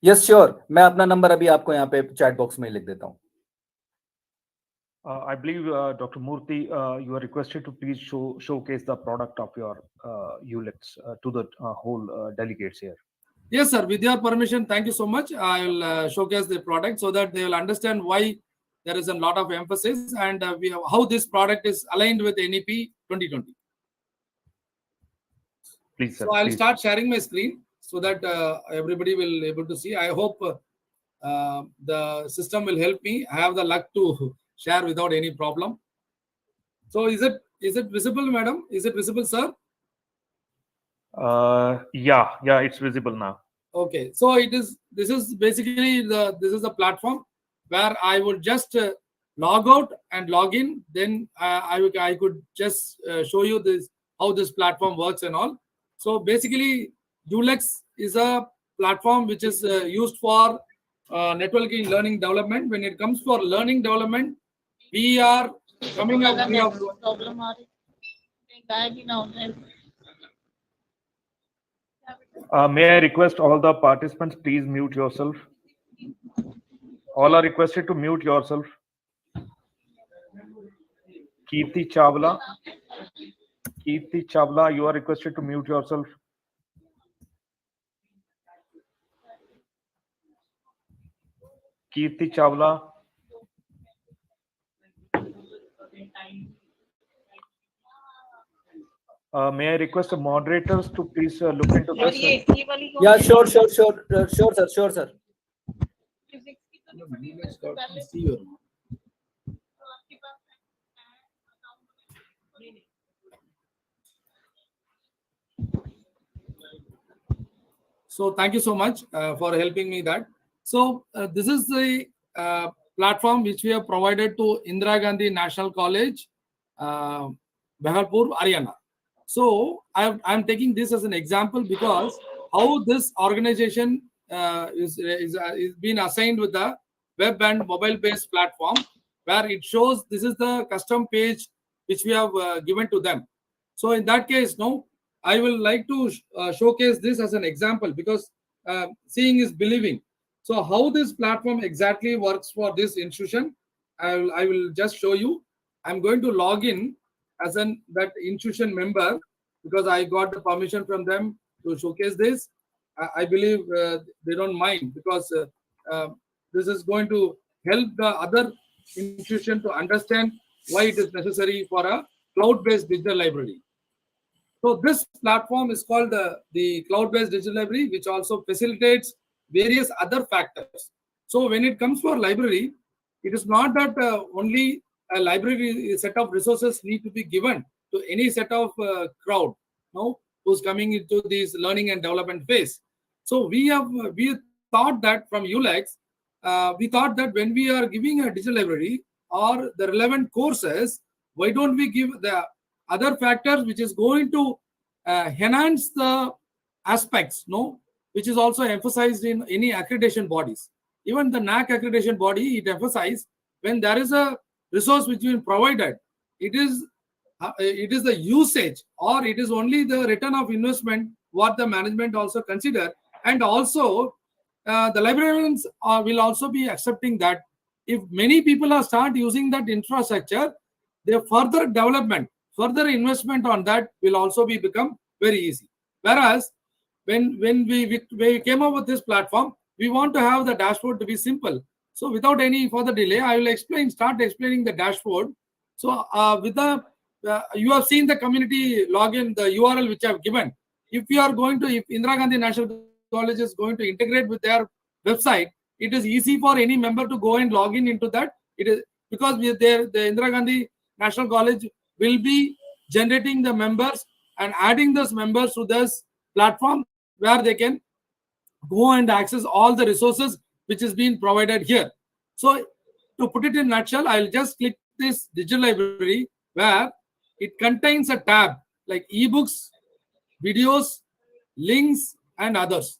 [SPEAKER 3] Yes, sure. मैं अपना number अभी आपको यहाँ पे chat box में लिख देता हूँ.
[SPEAKER 1] I believe Dr. Murthy, you are requested to please showcase the product of your uLektz to the whole delegates here.
[SPEAKER 5] Yes, sir. With your permission, thank you so much. I will showcase the product so that they will understand why there is a lot of emphasis and how this product is aligned with NEP 2020.
[SPEAKER 1] Please, sir.
[SPEAKER 5] So I'll start sharing my screen so that everybody will be able to see. I hope the system will help me. I have the luck to share without any problem. So is it visible, madam? Is it visible, sir?
[SPEAKER 1] Yeah, it's visible now.
[SPEAKER 5] Okay, so this is basically this is the platform where I would just log out and log in. Then I could just show you this how this platform works and all. So basically, uLektz is a platform which is used for networking learning development. When it comes for learning development, we are coming up way of
[SPEAKER 1] May I request all the participants, please mute yourself. All are requested to mute yourself. Kirti Chawla, you are requested to mute yourself. Kirti Chawla. May I request the moderators to please look into this?
[SPEAKER 3] Yeah, sure, sir.
[SPEAKER 5] So thank you so much for helping me that. So this is the platform which we have provided to Indira Gandhi National College, Bahalpur, Haryana. So I'm taking this as an example because how this organization is being assigned with the web and mobile-based platform, where it shows this is the custom page which we have given to them. So in that case, no, I will like to showcase this as an example because seeing is believing. So how this platform exactly works for this institution, I will just show you. I'm going to log in as that institution member because I got the permission from them to showcase this. I believe they don't mind because this is going to help the other institution to understand why it is necessary for a cloud-based digital library. So this platform is called the cloud-based digital library, which also facilitates various other factors. So when it comes for library, it is not that only a library set of resources need to be given to any set of crowd, no, who's coming into this learning and development phase. So we thought that from uLektz, we thought that when we are giving a digital library or the relevant courses, why don't we give the other factors which is going to enhance the aspects, no, which is also emphasized in any accreditation bodies. Even the NAC accreditation body, it emphasizes when there is a resource which is being provided, it is the usage or it is only the return of investment what the management also consider, and also the librarians will also be accepting that if many people are start using that infrastructure, their further development, further investment on that will also become very easy. Whereas when we came up with this platform, we want to have the dashboard to be simple. So without any further delay, I will start explaining the dashboard. So with the you have seen the community login, the URL which I have given. If Indira Gandhi National College is going to integrate with their website, it is easy for any member to go and log in into that. It is because the Indira Gandhi National College will be generating the members and adding those members to this platform where they can go and access all the resources which is being provided here. So to put it in a nutshell, I'll just click this digital library where it contains a tab like ebooks, videos, links, and others.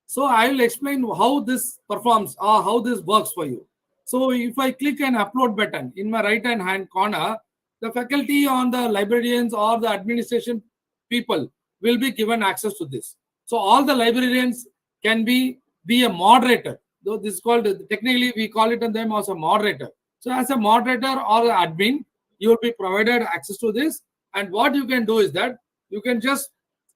[SPEAKER 5] So I will explain how this performs or how this works for you. So if I click an upload button in my right hand corner, the faculty on the librarians or the administration people will be given access to this. So all the librarians can be a moderator. Though this is called, technically we call it on them as a moderator. So as a moderator or admin, you will be provided access to this. And what you can do is that you can just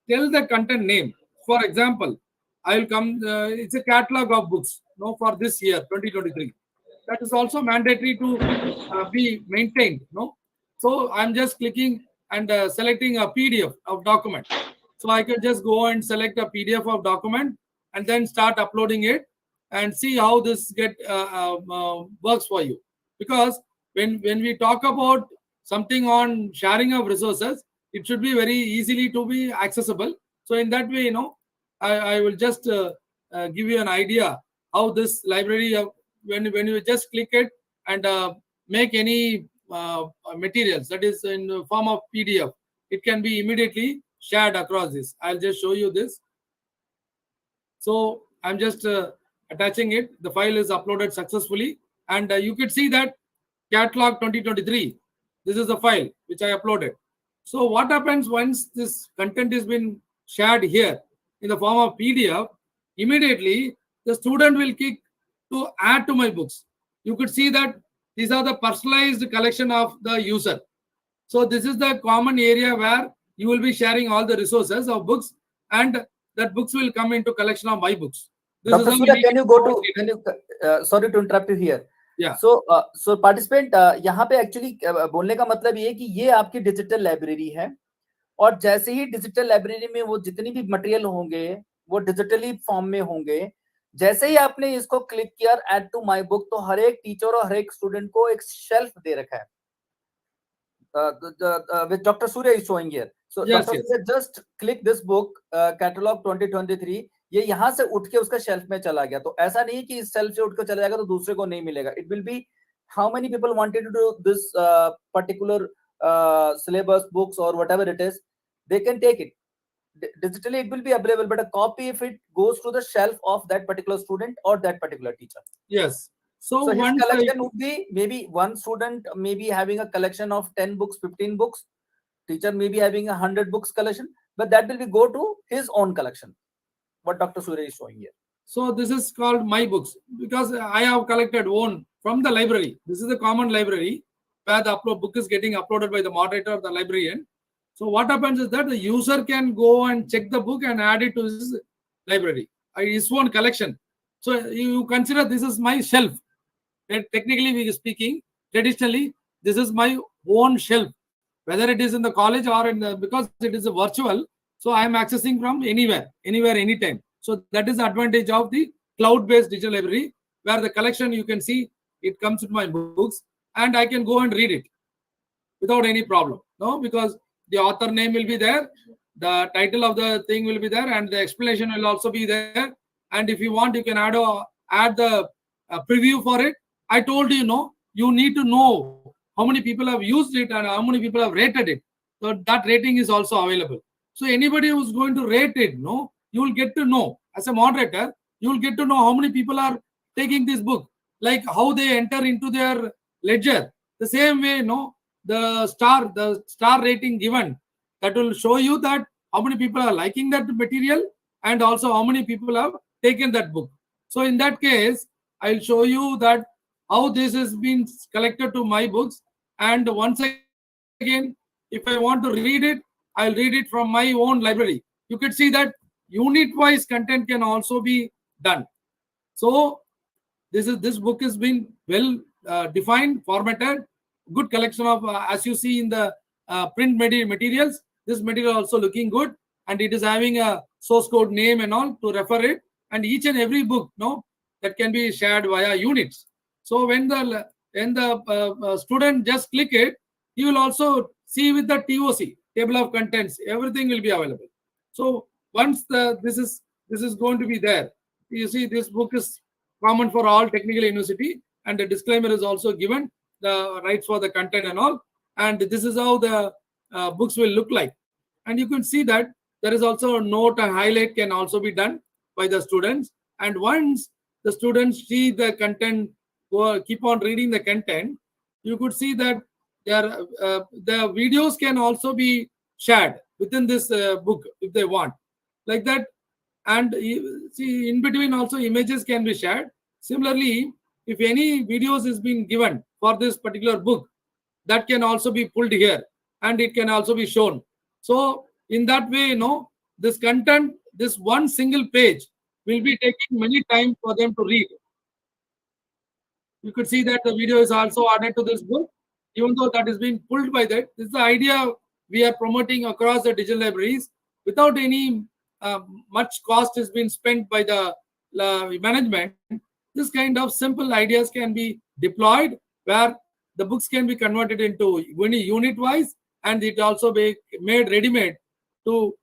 [SPEAKER 5] tell the content name. For example, I will come, it's a catalog of books, no, for this year, 2023. That is also mandatory to be maintained, no. So I'm just clicking and selecting a PDF of document. So I can just go and select a PDF of document and then start uploading it and see how this works for you. Because when we talk about something on sharing of resources, it should be very easily to be accessible. So in that way, I will just give you an idea how this library, when you just click it and make any materials that is in the form of PDF, it can be immediately shared across this. I'll just show you this. So I'm just attaching it. The file is uploaded successfully, and you could see that catalog 2023. This is the file which I uploaded. So what happens once this content has been shared here in the form of PDF, immediately the student will click to add to my books. You could see that these are the personalized collection of the user. So this is the common area where you will be sharing all the resources of books, and that books will come into collection of my books. This
[SPEAKER 3] Dr.
[SPEAKER 5] is
[SPEAKER 3] Surya, can you go to, sorry to interrupt you here.
[SPEAKER 5] Yeah.
[SPEAKER 3] So participant, यहाँ पे actually बोलने का मतलब ये है कि ये आपकी डिजिटल लाइब्रेरी है, और जैसे ही डिजिटल लाइब्रेरी में वो जितनी भी मटेरियल होंगे वो डिजिटली फॉर्म में होंगे, जैसे ही आपने इसको क्लिक किया ऐड टू माय बुक, तो हर एक टीचर और हर एक स्टूडेंट को एक शेल्फ दे रखा है. With Dr. Surya is showing here. So
[SPEAKER 5] Yes,
[SPEAKER 3] Dr.
[SPEAKER 5] yes.
[SPEAKER 3] Surya, just click this book, catalog 2023. ये यहाँ से उठ के उसका शेल्फ में चला गया. तो ऐसा नहीं कि इस शेल्फ से उठ के चला जाएगा तो दूसरे को नहीं मिलेगा. It will be how many people wanted to do this particular syllabus, books or whatever it is, they can take it. Digitally it will be available, but a copy if it goes to the shelf of that particular student or that particular teacher.
[SPEAKER 5] Yes. So
[SPEAKER 3] his
[SPEAKER 5] once
[SPEAKER 3] collection would be maybe one student may be having a collection of 10 books, 15 books. Teacher may be having 100 books collection, but that will be go to his own collection. What Dr. Surya is showing here.
[SPEAKER 5] So this is called my books because I have collected one from the library. This is the common library where the book is getting uploaded by the moderator or the librarian. So what happens is that the user can go and check the book and add it to his library, his own collection. So you consider this is my shelf. And technically speaking, traditionally, this is my own shelf, whether it is in the college or in the, because it is a virtual, so I am accessing from anywhere, anytime. So that is the advantage of the cloud-based digital library, where the collection you can see it comes with my books and I can go and read it without any problem. No, because the author name will be there, the title of the thing will be there, and the explanation will also be there. And if you want, you can add the preview for it. I told you, you need to know how many people have used it and how many people have rated it. So that rating is also available. So anybody who's going to rate it, you will get to know as a moderator, you will get to know how many people are taking this book, like how they enter into their ledger. The same way, the star rating given, that will show you that how many people are liking that material and also how many people have taken that book. So in that case, I'll show you that how this has been collected to my books. And once again, if I want to read it, I'll read it from my own library. You could see that unit-wise content can also be done. So this book has been well defined, formatted, good collection of, as you see in the print materials, this material also looking good, and it is having a source code name and all to refer it, and each and every book, that can be shared via units. So when the student just click it, he will also see with the TOC, table of contents, everything will be available. So once this is going to be there, you see this book is common for all technical university, and the disclaimer is also given, the rights for the content and all, and this is how the books will look like. And you can see that there is also a note and highlight can also be done by the students. And once the students see the content, keep on reading the content, you could see that the videos can also be shared within this book if they want, like that. And see, in between also images can be shared. Similarly, if any videos is being given for this particular book, that can also be pulled here and it can also be shown. So in that way, this content, this one single page will be taking many time for them to read. You could see that the video is also added to this book, even though that is being pulled by that. This is the idea we are promoting across the digital libraries without any much cost has been spent by the management. This kind of simple ideas can be deployed where the books can be converted into unit wise, and it also be made ready-made to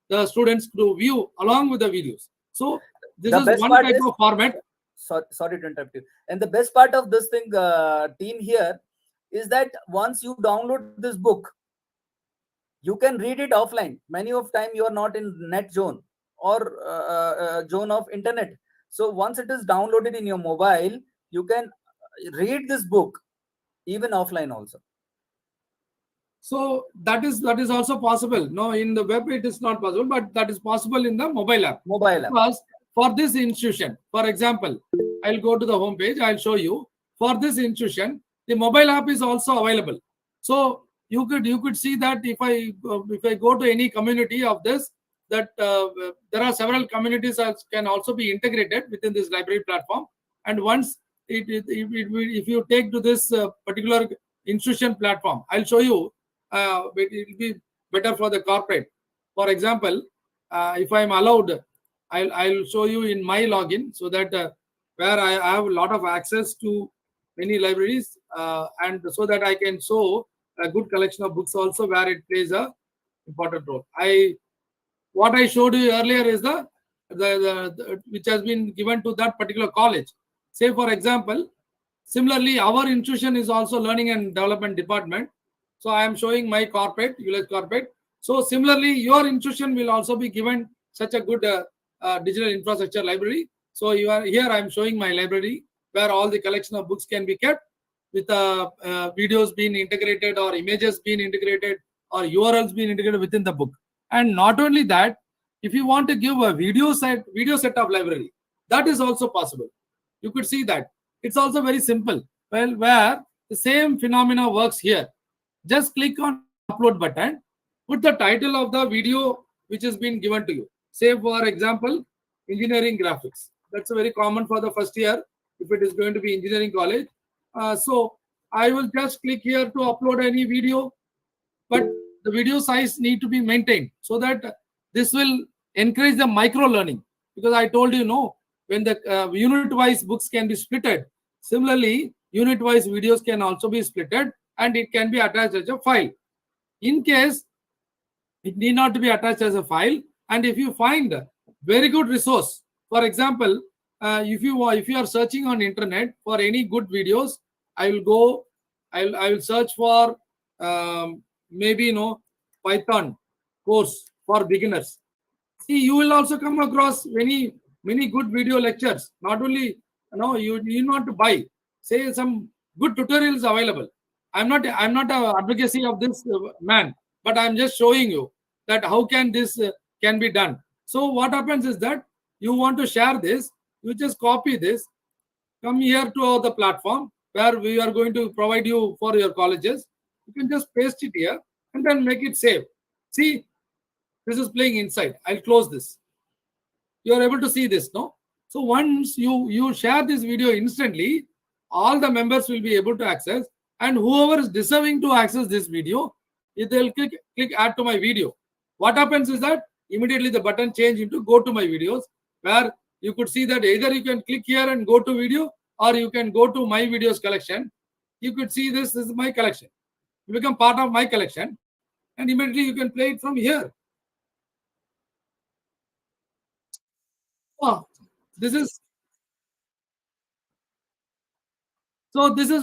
[SPEAKER 5] the the students to view along with the videos. So this
[SPEAKER 3] The
[SPEAKER 5] is
[SPEAKER 3] best
[SPEAKER 5] one
[SPEAKER 3] part
[SPEAKER 5] type
[SPEAKER 3] is-
[SPEAKER 5] of format.
[SPEAKER 3] Sorry to interrupt you. And the best part of this thing, team here, is that once you download this book, you can read it offline. Many of time you are not in net zone or zone of internet. So once it is downloaded in your mobile, you can read this book even offline also.
[SPEAKER 5] So that is also possible. No, in the web it is not possible, but that is possible in the mobile app.
[SPEAKER 3] Mobile app.
[SPEAKER 5] Because for this institution, for example, I'll go to the home page. I'll show you. For this institution, the mobile app is also available. So you could see that if I go to any community of this, that there are several communities that can also be integrated within this library platform. And once if you take to this particular institution platform, I'll show you. It will be better for the corporate. For example, if I'm allowed, I'll show you in my login, so that where I have a lot of access to many libraries, and so that I can show a good collection of books also, where it plays a important role. What I showed you earlier is the which has been given to that particular college. Say for example, similarly our institution is also learning and development department. So I am showing my corporate, uLektz corporate. So similarly, your institution will also be given such a good digital infrastructure library. So you are here. I am showing my library where all the collection of books can be kept, with videos being integrated, or images being integrated, or URLs being integrated within the book. And not only that, if you want to give a video set of library, that is also possible. You could see that it's also very simple. Well, where the same phenomena works here. Just click on upload button, put the title of the video which has been given to you. Say for example, engineering graphics. That's very common for the first year if it is going to be engineering college. So I will just click here to upload any video, but the video size need to be maintained, so that this will encourage the micro learning. Because I told you, no, when the unit-wise books can be splitted, similarly unit-wise videos can also be splitted, and it can be attached as a file. In case it need not to be attached as a file, and if you find a very good resource, for example, if you are searching on internet for any good videos, I will search for maybe Python course for beginners. See, you will also come across many good video lectures. Not only you need not to buy. Say some good tutorials available. I'm not a advocacy of this man, but I'm just showing you that how can this can be done. So what happens is that you want to share this, you just copy this, come here to the platform where we are going to provide you for your colleges. You can just paste it here and then make it save. See, this is playing inside. I'll close this. You are able to see this, no? So once you share this video instantly, all the members will be able to access, and whoever is deserving to access this video, they'll click add to my video. What happens is that immediately the button change into go to my videos, where you could see that either you can click here and go to video, or you can go to my videos collection. You could see this is my collection. You become part of my collection, and immediately you can play it from here. Oh, this is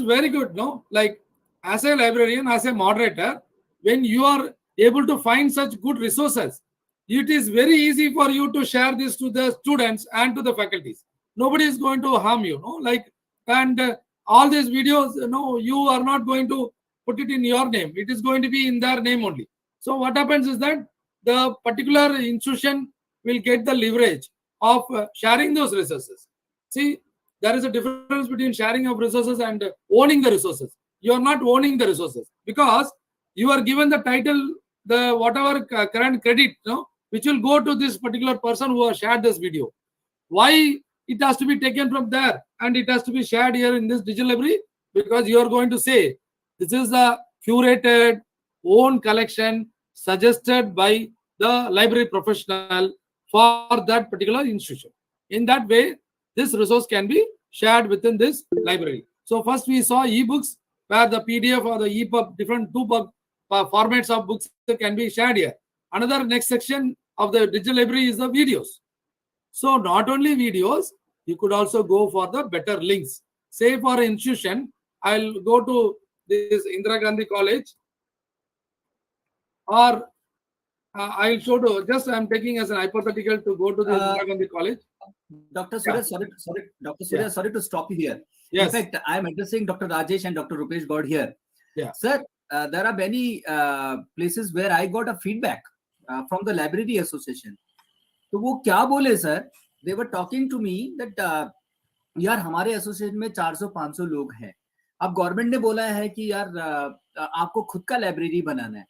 [SPEAKER 5] very good, no? Like, as a librarian, as a moderator, when you are able to find such good resources, it is very easy for you to share this to the students and to the faculties. Nobody is going to harm you, no? Like, and all these videos, you are not going to put it in your name. It is going to be in their name only. So what happens is that the particular institution will get the leverage of sharing those resources. See, there is a difference between sharing of resources and owning the resources. You are not owning the resources, because you are given the title, the whatever current credit, which will go to this particular person who has shared this video. Why it has to be taken from there and it has to be shared here in this digital library? Because you are going to say, this is the curated own collection suggested by the library professional for that particular institution. In that way, this resource can be shared within this library. So first we saw ebooks, where the PDF or the EPUB, different two formats of books can be shared here. Another next section of the digital library is the videos. So not only videos, you could also go for the better links. Say for institution, I'll go to this Indira Gandhi College, or I'll show to, just I'm taking as an hypothetical to go to the Indira Gandhi College.
[SPEAKER 3] Dr. Surya, Dr. Surya, sorry to stop you here.
[SPEAKER 5] Yes.
[SPEAKER 3] In fact, I'm addressing Dr. Rajesh and Dr. Rupesh God here.
[SPEAKER 5] Yeah.
[SPEAKER 3] Sir, there are many places where I got a feedback from the Library Association. तो वो क्या बोले sir? They were talking to me that यार हमारे association में 400-500 लोग हैं. अब गवर्नमेंट ने बोला है कि यार आपको खुद का लाइब्रेरी बनाना है.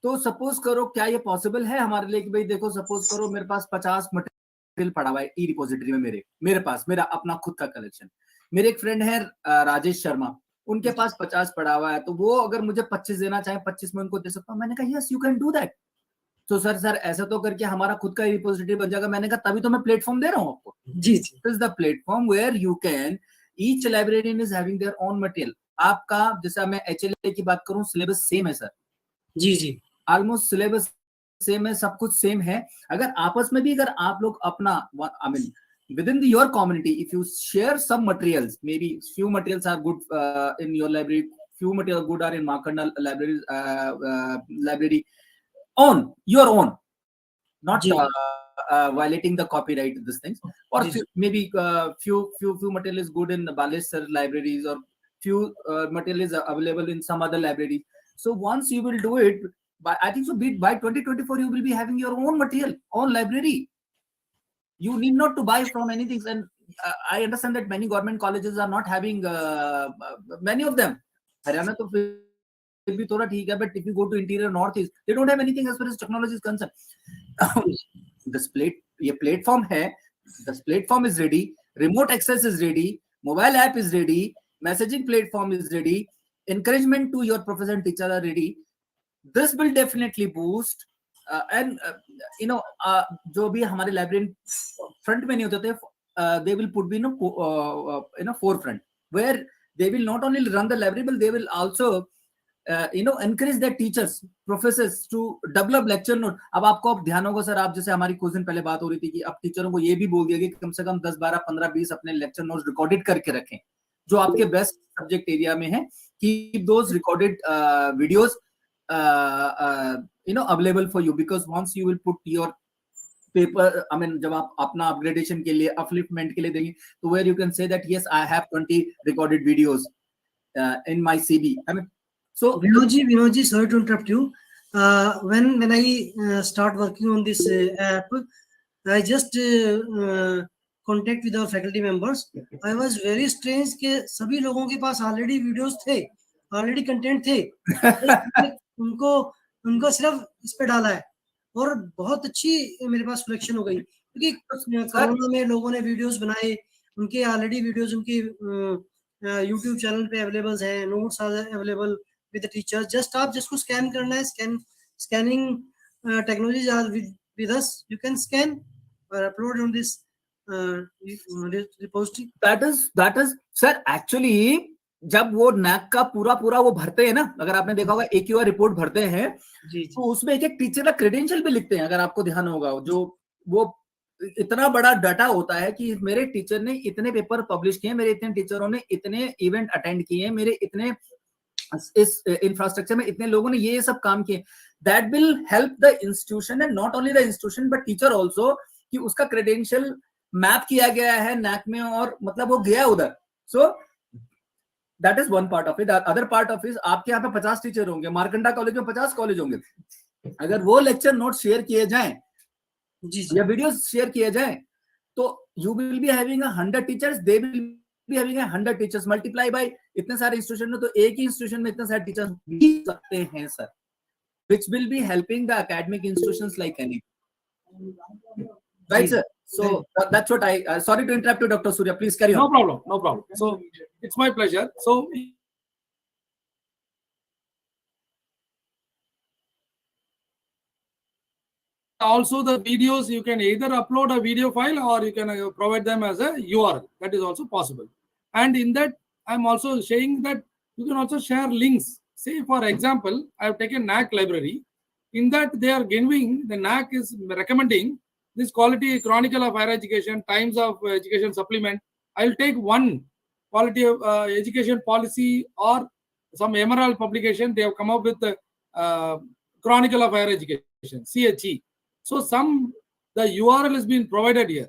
[SPEAKER 3] तो सपोज करो क्या ये पॉसिबल है हमारे लिए कि भाई देखो सपोज करो मेरे पास 50 मटेरियल पड़ा हुआ है ई रिपोजिटरी में, मेरे पास मेरा अपना खुद का कलेक्शन. मेरे एक फ्रेंड है राजेश शर्मा, उनके पास 50 पड़ा हुआ है, तो वो अगर मुझे 25 देना चाहे 25 में उनको दे सकता हूँ. मैंने कहा yes you can do that. तो सर ऐसा तो करके हमारा खुद का रिपोजिटरी बन जाएगा. मैंने कहा तभी तो मैं प्लेटफॉर्म दे रहा हूँ आपको.
[SPEAKER 4] जी जी.
[SPEAKER 3] This is the platform where you can, each librarian is having their own material. आपका जैसे मैं एचएलए की बात करूं, सिलेबस सेम है सर.
[SPEAKER 4] जी जी.
[SPEAKER 3] ऑलमोस्ट सिलेबस सेम है, सब कुछ सेम है. अगर आपस में भी अगर आप लोग अपना I mean within your community, if you share some materials, maybe few materials are good in your library, few materials good are in Markanda library, on your own, not violating the copyright these things, or maybe few material is good in Balesar libraries, or few material is available in some other library. So once you will do it, I think so by 2024 you will be having your own material, own library. You need not to buy from anything. And I understand that many government colleges are not having many of them. Haryana to फिर भी थोड़ा ठीक है, but if you go to interior northeast, they don't have anything as far as technology is concerned. ये platform है, this platform is ready, remote access is ready, mobile app is ready, messaging platform is ready, encouragement to your professor and teacher are ready. This will definitely boost and जो भी हमारे library front में नहीं होते थे, they will put in a forefront where they will not only run the library but they will also encourage their teachers, professors to develop lecture note. अब आपको अब ध्यान होगा सर, आप जैसे हमारी कुछ दिन पहले बात हो रही थी कि अब टीचरों को ये भी बोल दिया गया कि कम से कम 10, 12, 15, 20 अपने लेक्चर नोट्स रिकॉर्डेड करके रखें जो आपके बेस्ट सब्जेक्ट एरिया में है. Keep those recorded videos available for you, because once you will put your paper, I mean जब आप अपना upgradation के लिए, upliftment के लिए देंगे, तो where you can say that yes I have 20 recorded videos in my CB. I mean, so
[SPEAKER 4] Vinodji, sorry to interrupt you. When I start working on this app, I just contact with our faculty members. I was very strange कि सभी लोगों के पास already videos थे, already content थे. उनको सिर्फ इस पे डाला है और बहुत अच्छी मेरे पास सिलेक्शन हो गई, क्योंकि कोरोना में लोगों ने वीडियोस बनाए, उनके ऑलरेडी वीडियोस उनके यूट्यूब चैनल पे अवेलेबल हैं, notes are available with the teachers. Just आप जिसको स्कैन करना है, scanning technologies are with us, you can scan और upload on this repository.
[SPEAKER 3] That is sir actually जब वो नैक का पूरा वो भरते हैं ना, अगर आपने देखा होगा AQR रिपोर्ट भरते हैं तो उसमें एक टीचर का क्रेडेंशियल भी लिखते हैं, अगर आपको ध्यान होगा. जो वो इतना बड़ा डाटा होता है कि मेरे टीचर ने इतने पेपर पब्लिश किए, मेरे इतने टीचरों ने इतने इवेंट अटेंड किए, मेरे इतने इस इंफ्रास्ट्रक्चर में इतने लोगों ने ये सब काम किए. That will help the institution and not only the institution but teacher also, कि उसका क्रेडेंशियल मैप किया गया है नैक में और मतलब वो गया उधर. सो that is one part of it. The other part of it, आपके यहाँ पे 50 टीचर होंगे, मार्कंडा कॉलेज में 50 कॉलेज होंगे. अगर वो लेक्चर नोट शेयर किए जाएं या वीडियो शेयर किए जाएं तो you will be having 100 teachers, they will be having 100 teachers multiply by इतने सारे इंस्टीट्यूशन में, तो एक ही इंस्टीट्यूशन में इतने सारे टीचर्स भी सकते हैं sir, which will be helping the academic institutions like any. Right, sir? So that's what I sorry to interrupt you, Dr. Surya. Please carry on.
[SPEAKER 5] No problem. So it's my pleasure. So also the videos, you can either upload a video file or you can provide them as a URL. That is also possible. And in that, I'm also saying that you can also share links. Say for example, I have taken NAC library. In that, they are giving, the NAC is recommending this quality chronicle of higher education, times of education supplement. I'll take one quality of education policy or some emerald publication. They have come up with the chronicle of higher education, CHE. So the URL has been provided here.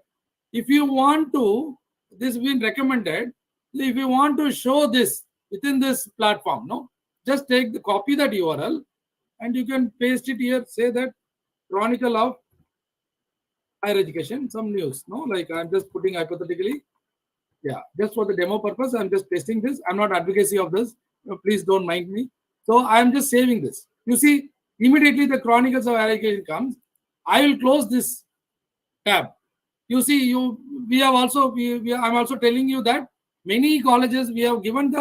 [SPEAKER 5] If you want to, this has been recommended. If you want to show this within this platform, no, just copy that URL and you can paste it here. Say that chronicle of higher education, some news, no, like I'm just putting hypothetically, yeah, just for the demo purpose, I'm just pasting this. I'm not advocacy of this. Please don't mind me. So I'm just saving this. You see, immediately the chronicles of higher education comes. I will close this tab. You see, I'm also telling you that many colleges, we have given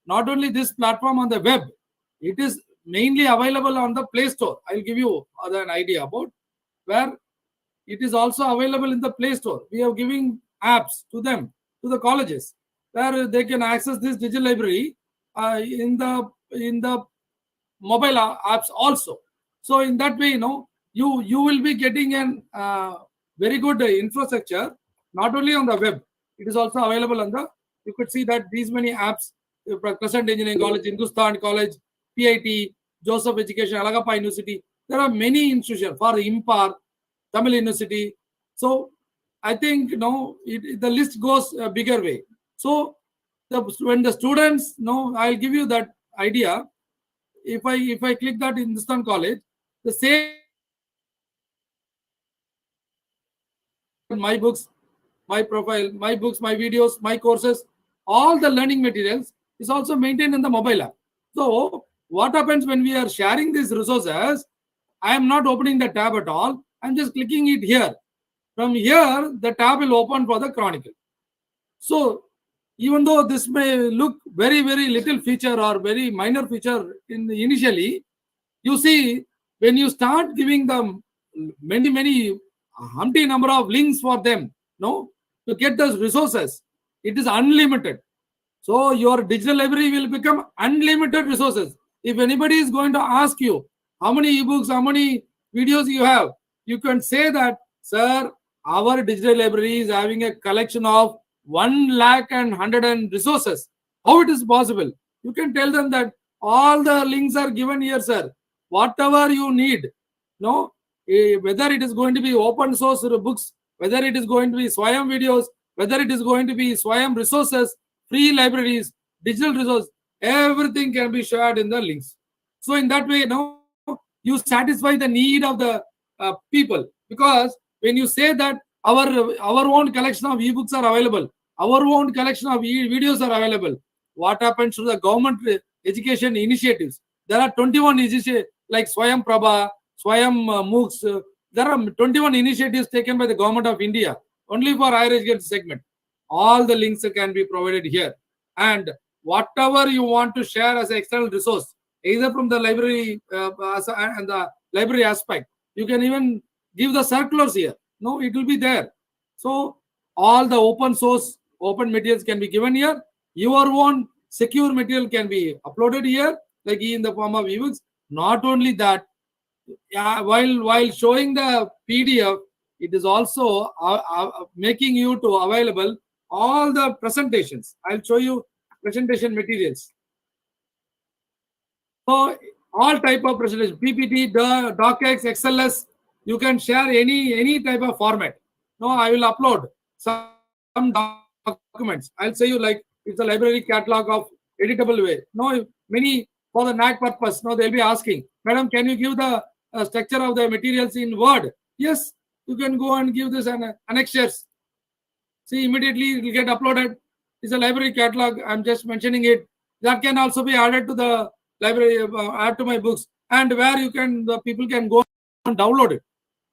[SPEAKER 5] not only this platform on the web, it is mainly available on the Play Store. I'll give you an idea about where it is also available in the Play Store. We are giving apps to them, to the colleges, where they can access this digital library in the mobile apps also. So in that way, you will be getting an very good infrastructure, not only on the web, it is also available on you could see that these many apps, Crescent Engineering College, Hindustan College, PIT, Joseph Education, Alagappa University, there are many institutions for Impar, Tamil University. So I think, the list goes a bigger way. So when the students, I'll give you that idea. If I click that Hindustan College, the same my books, my profile, my books, my videos, my courses, all the learning materials is also maintained in the mobile app. So what happens when we are sharing these resources? I am not opening the tab at all. I'm just clicking it here. From here, the tab will open for the chronicle. So even though this may look very, very little feature or very minor feature initially, you see, when you start giving them many humpty number of links for them, to get those resources, it is unlimited. So your digital library will become unlimited resources. If anybody is going to ask you how many ebooks, how many videos you have, you can say that, sir, our digital library is having a collection of 1,100,000 resources. How it is possible? You can tell them that all the links are given here, sir. Whatever you need, whether it is going to be open source books, whether it is going to be Swayam videos, whether it is going to be Swayam resources, free libraries, digital resources, everything can be shared in the links. So in that way, you satisfy the need of the people, because when you say that our own collection of ebooks are available, our own collection of videos are available, what happens to the government education initiatives? There are 21 initiatives like Swayam Prabha, Swayam MOOCs. There are 21 initiatives taken by the government of India only for higher education segment. All the links can be provided here. And whatever you want to share as an external resource, either from the library and the library aspect, you can even give the circulars here. It will be there. So all the open source, open materials can be given here. Your own secure material can be uploaded here, like in the form of ebooks. Not only that, while showing the PDF, it is also making you to available all the presentations. I'll show you presentation materials. So all type of presentation, PPT, docx, XLS, you can share any type of format. I will upload some documents. I'll say you like it's a library catalog of editable way. Many for the NAC purpose. They'll be asking, madam, can you give the structure of the materials in Word? Yes, you can go and give this annexures. See, immediately it will get uploaded. It's a library catalog. I'm just mentioning it. That can also be added to the library, add to my books, and where the people can go and download it.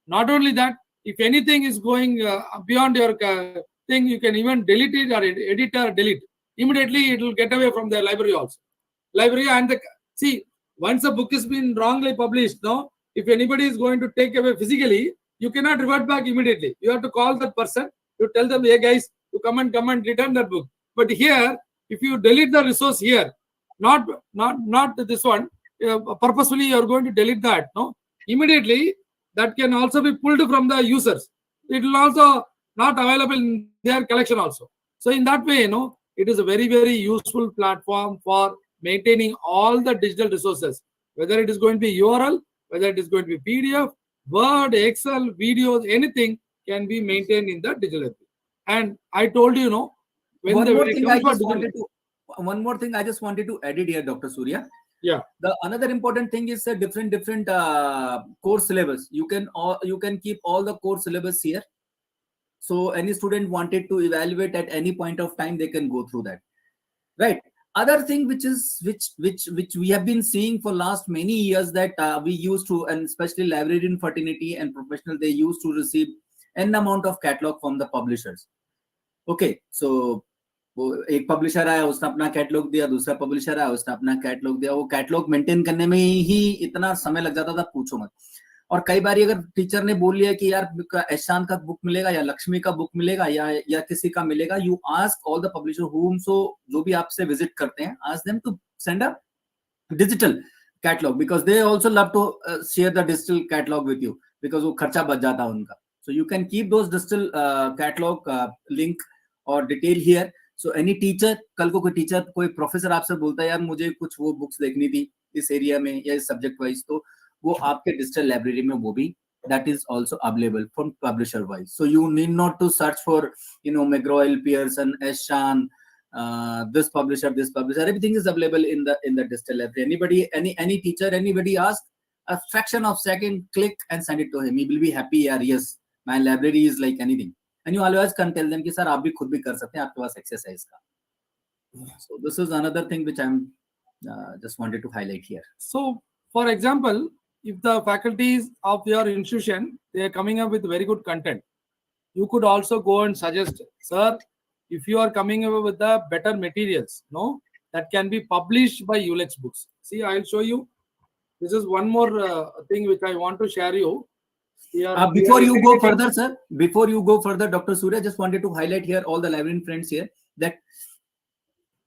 [SPEAKER 5] Not only that, if anything is going beyond your thing, you can even delete it or edit or delete. Immediately it will get away from the library also. Library and see, once a book has been wrongly published, if anybody is going to take away physically, you cannot revert back immediately. You have to call that person. You tell them, hey guys, you come and return that book. But here, if you delete the resource here, not this one, purposefully you are going to delete that. immediately that can also be pulled from the users. It will also not available in their collection also. So in that way, it is a very, very useful platform for maintaining all the digital resources, whether it is going to be URL, whether it is going to be PDF, Word, Excel, videos, anything can be maintained in the digital library. And I told you, when
[SPEAKER 3] One
[SPEAKER 5] the
[SPEAKER 3] more
[SPEAKER 5] when it
[SPEAKER 3] thing
[SPEAKER 5] comes
[SPEAKER 3] I
[SPEAKER 5] for
[SPEAKER 3] just
[SPEAKER 5] digital,
[SPEAKER 3] wanted to one more thing I just wanted to edit here, Dr. Surya.
[SPEAKER 5] yeah,
[SPEAKER 3] The another important thing is a different course syllabus. You can keep all the course syllabus here. So any student wanted to evaluate at any point of time, they can go through that. Right. Other thing which we have been seeing for last many years that we used to, and especially librarian fraternity and professional, they used to receive n amount of catalog from the publishers. Okay, so वो एक publisher आया, उसने अपना catalogue दिया, दूसरा publisher आया, उसने अपना कैटलॉग दिया. वो कैटलॉग मेंटेन करने में ही इतना समय लग जाता था, पूछो मत. और कई बार अगर टीचर ने बोल लिया कि यार एहसान का बुक मिलेगा या लक्ष्मी का बुक मिलेगा या किसी का मिलेगा, you ask all the publisher whom, so जो भी आपसे विजिट करते हैं, ask them to send a digital catalogue, because they also love to share the digital catalogue with you, because वो खर्चा बच जाता है उनका. So you can keep those digital catalogue link और detail here. So any teacher, कल को कोई टीचर, कोई प्रोफेसर आपसे बोलता है यार मुझे कुछ वो बुक्स देखनी थी इस एरिया में या इस सब्जेक्ट वाइज, तो वो आपके डिजिटल लाइब्रेरी में वो भी that is also available from publisher wise. So you need not to search for McGraw-Hill, Pearson, Eshan, this publisher, everything is available in the digital library. Anybody, any teacher, anybody ask, a fraction of second, click and send it to him. He will be happy. Yes, my library is like anything. And you always can tell them कि sir आप भी खुद भी कर सकते हैं, आपके पास access है इसका. So this is another thing which I'm just wanted to highlight here.
[SPEAKER 5] So for example, if the faculties of your institution, they are coming up with very good content, you could also go and suggest, sir, if you are coming up with the better materials, that can be published by uLektz books. See, I'll show you. This is one more thing which I want to share you.
[SPEAKER 3] Before you go further, sir, before you go further, Dr. Surya, just wanted to highlight here all the librarian friends here that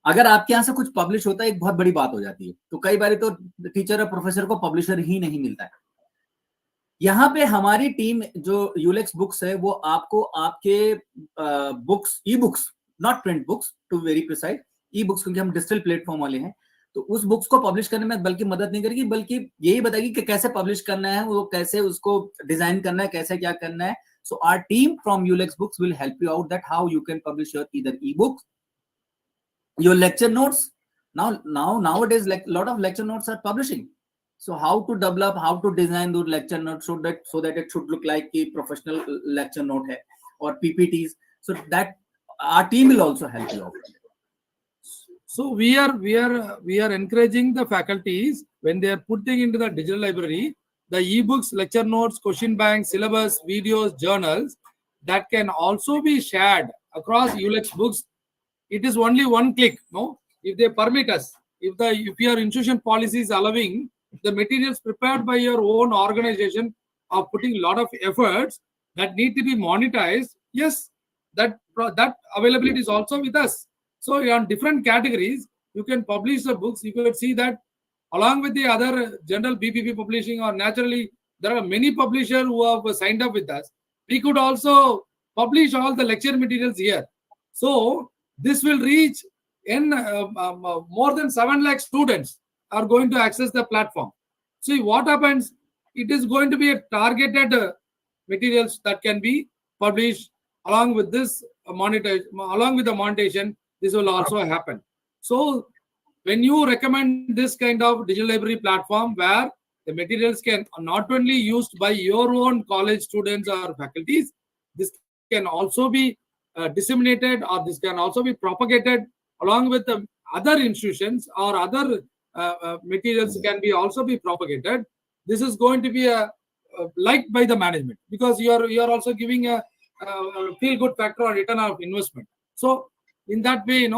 [SPEAKER 3] अगर आपके यहाँ से कुछ publish होता है, एक बहुत बड़ी बात हो जाती है. तो कई बार तो टीचर और प्रोफेसर को पब्लिशर ही नहीं मिलता है. यहाँ पे हमारी टीम जो uLektz बुक्स है, वो आपको आपके books, e books, not print books to very precise, e books, क्योंकि हम डिजिटल प्लेटफॉर्म वाले हैं, तो उस बुक्स को पब्लिश करने में बल्कि मदद नहीं करेगी, बल्कि यही बताएगी कि कैसे पब्लिश करना है, वो कैसे उसको डिजाइन करना है, कैसे क्या करना है. So our team from uLektz books will help you out that how you can publish your either e books, your lecture notes. Nowadays, like a lot of lecture notes are publishing. So how to develop, how to design those lecture notes so that it should look like a professional lecture note hai, or PPTs. So that our team will also help you out.
[SPEAKER 5] So we are encouraging the faculties, when they are putting into the digital library, the ebooks, lecture notes, question banks, syllabus, videos, journals, that can also be shared across uLektz books. It is only one click, if they permit us, if your institution policy is allowing, the materials prepared by your own organization are putting a lot of efforts that need to be monetized. Yes, that availability is also with us. So on different categories, you can publish the books. You could see that along with the other general BPP publishing, or naturally, there are many publishers who have signed up with us. We could also publish all the lecture materials here. So this will reach in more than 7 lakh students are going to access the platform. See what happens, it is going to be a targeted materials that can be published along with this along with the monetization. This will also happen. So when you recommend this kind of digital library platform where the materials can not only used by your own college students or faculties, this can also be disseminated, or this can also be propagated along with the other institutions, or other materials can be also be propagated. This is going to be liked by the management, because you are also giving a feel good factor on return of investment. So in that way,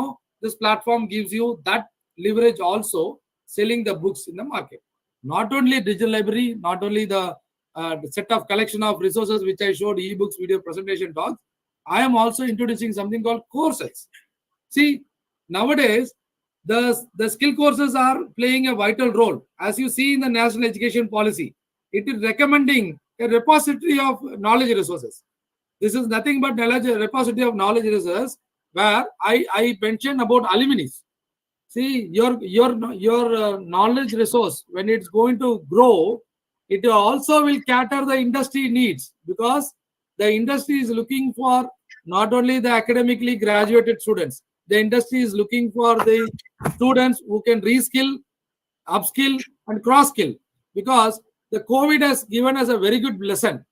[SPEAKER 5] this platform gives you that leverage also, selling the books in the market. Not only digital library, not only the set of collection of resources which I showed, ebooks, video, presentation, talks. I am also introducing something called courses. See, nowadays, the skill courses are playing a vital role. As you see in the national education policy, it is recommending a repository of knowledge resources. This is nothing but repository of knowledge resources where I mentioned about alumni. See, your knowledge resource, when it's going to grow, it also will cater the industry needs, because the industry is looking for not only the academically graduated students, the industry is looking for the students who can reskill, upskill, and cross skill, because the COVID has given us a very good lesson.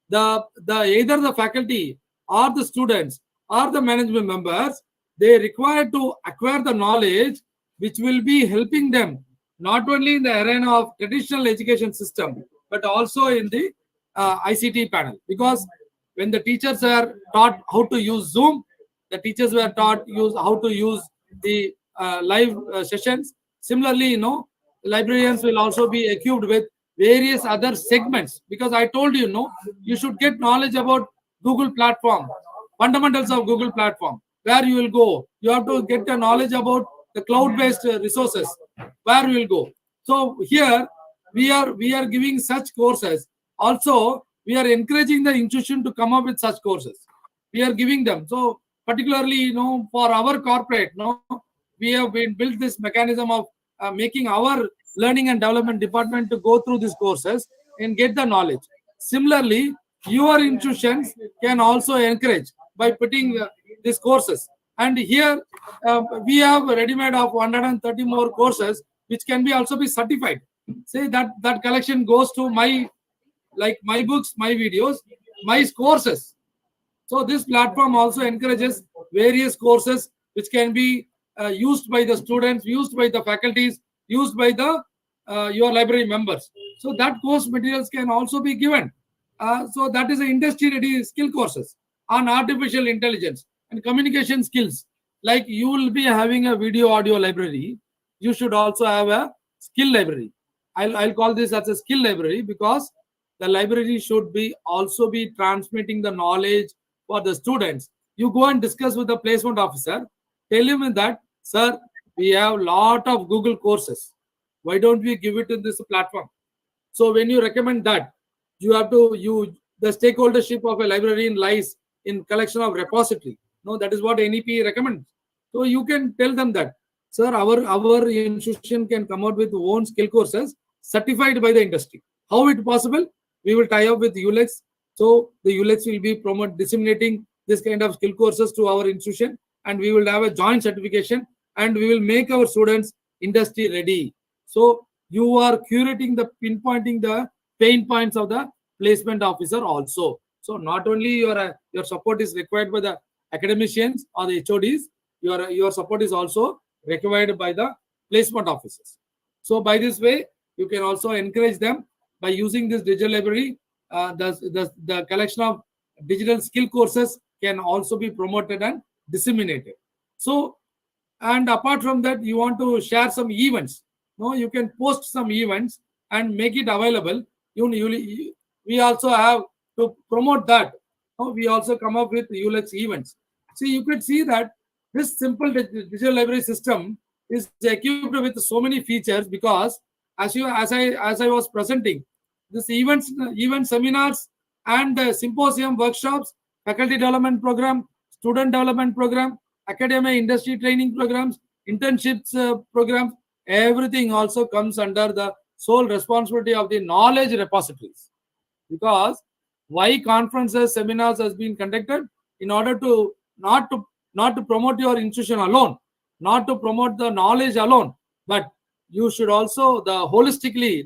[SPEAKER 5] The either the faculty or the students or the management members, they require to acquire the knowledge which will be helping them not only in the arena of traditional education system but also in the ICT panel. Because when the teachers are taught how to use Zoom, the teachers were taught how to use the live sessions. Similarly, librarians will also be equipped with various other segments, because I told you, you should get knowledge about Google platform, fundamentals of Google platform, where you will go. You have to get the knowledge about the cloud-based resources, where you will go. So here we are giving such courses. Also, we are encouraging the institution to come up with such courses. We are giving them. So particularly, for our corporate, we have been built this mechanism of making our learning and development department to go through these courses and get the knowledge. Similarly, your institutions can also encourage by putting these courses. And here we have a ready-made of 130 more courses which can be also be certified. Say that collection goes to my books, my videos, my courses. So this platform also encourages various courses which can be used by the students, used by the faculties, used by the your library members. So that course materials can also be given. So that is the industry-ready skill courses on artificial intelligence and communication skills. Like you will be having a video audio library, you should also have a skill library. I'll call this as a skill library, because the library should be also be transmitting the knowledge for the students. You go and discuss with the placement officer, tell him that, sir, we have a lot of Google courses. Why don't we give it in this platform? So when you recommend that, you have to the stakeholdership of a librarian lies in collection of repository. No, that is what NEP recommends. So you can tell them that, sir, our institution can come out with own skill courses certified by the industry. How it possible? We will tie up with uLektz. So the uLektz will be disseminating this kind of skill courses to our institution, and we will have a joint certification, and we will make our students industry ready. So you are pinpointing the pain points of the placement officer also. So not only your support is required by the academicians or the HODs, your support is also required by the placement officers. So by this way, you can also encourage them by using this digital library. The collection of digital skill courses can also be promoted and disseminated. So, and apart from that, you want to share some events. No, you can post some events and make it available. We also have to promote that. We also come up with uLektz events. See, you could see that this simple digital library system is equipped with so many features, because as I was presenting, this event seminars and symposium workshops, faculty development program, student development program, academia industry training programs, internships programs, everything also comes under the sole responsibility of the knowledge repositories. Because why conferences, seminars has been conducted? In order to not to promote your institution alone, not to promote the knowledge alone, but you should also holistically,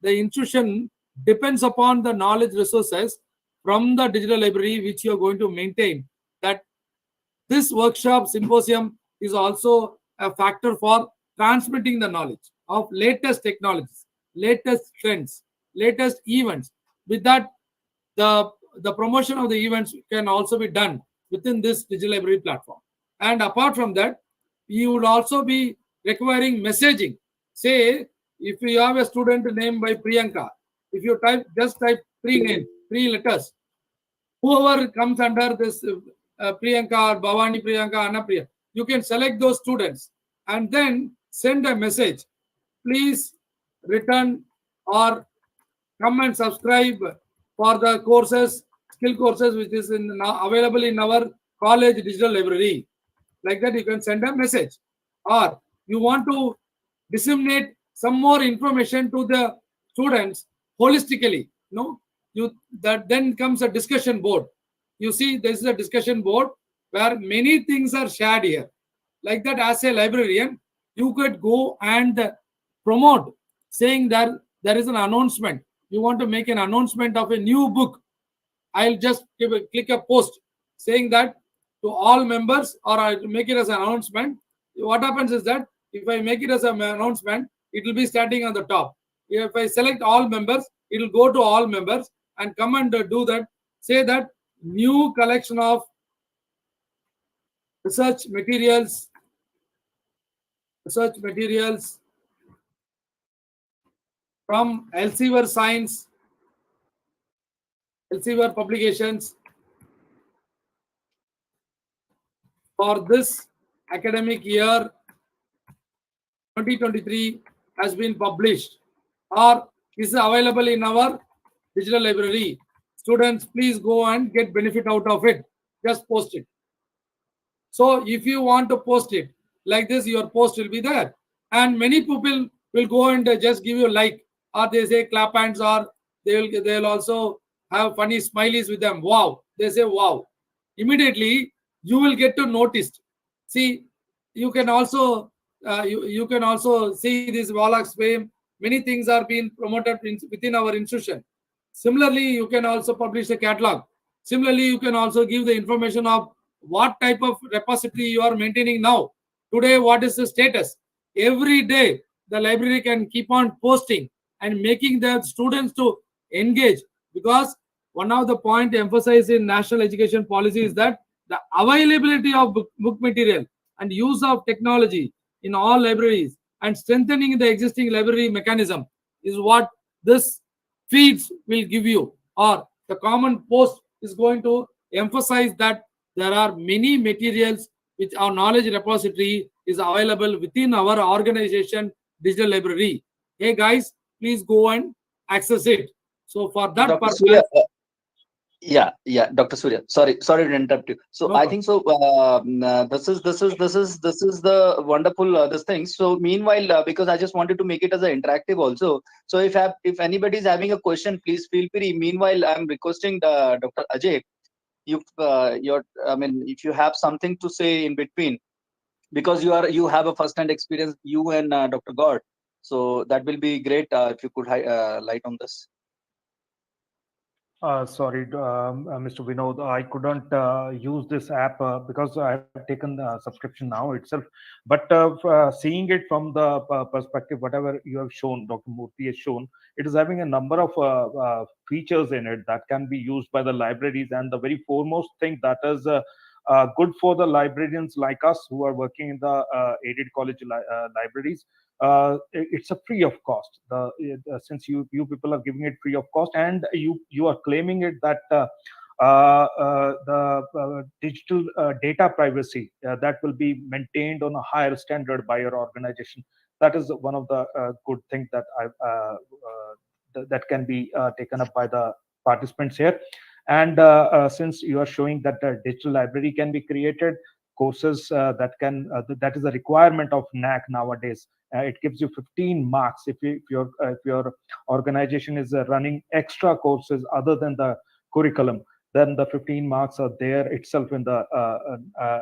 [SPEAKER 5] the institution depends upon the knowledge resources from the digital library which you are going to maintain. That this workshop symposium is also a factor for transmitting the knowledge of latest technologies, latest trends, latest events. With that, the promotion of the events can also be done within this digital library platform. And apart from that, you would also be requiring messaging. Say, if you have a student named by Priyanka, if you just type three letters, whoever comes under this Priyanka or Bhavani Priyanka, Anna Priya, you can select those students and then send a message. Please return or come and subscribe for the courses, skill courses, which is now available in our college digital library. Like that, you can send a message. Or you want to disseminate some more information to the students holistically. No, that then comes a discussion board. You see, this is a discussion board where many things are shared here. Like that, as a librarian, you could go and promote, saying that there is an announcement. You want to make an announcement of a new book. I'll just click a post saying that to all members, or I'll make it as an announcement. What happens is that if I make it as an announcement, it will be starting on the top. If I select all members, it will go to all members and come and do that. Say that new collection of research materials from Elsevier Science, Elsevier Publications for this academic year 2023 has been published or is available in our digital library. Students, please go and get benefit out of it. Just post it. So if you want to post it like this, your post will be there. And many people will go and just give you like, or they say clap hands, or they'll also have funny smileys with them. Wow. They say wow. Immediately you will get to noticed. See, you can also you can also see this Wallach's fame. Many things are being promoted within our institution. Similarly, you can also publish a catalog. Similarly, you can also give the information of what type of repository you are maintaining now. Today, what is the status? Every day, the library can keep on posting and making the students to engage, because one of the point emphasized in national education policy is that the availability of book material and use of technology in all libraries and strengthening the existing library mechanism is what this feeds will give you, or the common post is going to emphasize that there are many materials which our knowledge repository is available within our organization digital library. Hey guys, please go and access it. So for that
[SPEAKER 3] Dr.
[SPEAKER 5] purpose,
[SPEAKER 3] Surya, yeah, Dr. Surya. Sorry to interrupt you. So
[SPEAKER 5] No
[SPEAKER 3] I
[SPEAKER 5] problem.
[SPEAKER 3] think so. This is the wonderful this thing. So meanwhile, because I just wanted to make it as an interactive also. So if anybody is having a question, please feel free. Meanwhile, I'm requesting Dr. Ajay, if you have something to say in between, because you have a first-hand experience, you and Dr. God. So that will be great if you could light on this.
[SPEAKER 1] Sorry, Mr. Vinod, I couldn't use this app because I've taken the subscription now itself. But seeing it from the perspective, whatever you have shown, Dr. Murthy has shown, it is having a number of features in it that can be used by the libraries. And the very foremost thing that is good for the librarians like us who are working in the aided college libraries, it's a free of cost. Since you people are giving it free of cost, and you are claiming it that the digital data privacy that will be maintained on a higher standard by your organization. That is one of the good things that that can be taken up by the participants here. And since you are showing that the digital library can be created, courses that is a requirement of NAC nowadays. It gives you 15 marks if your organization is running extra courses other than the curriculum. Then the 15 marks are there itself in the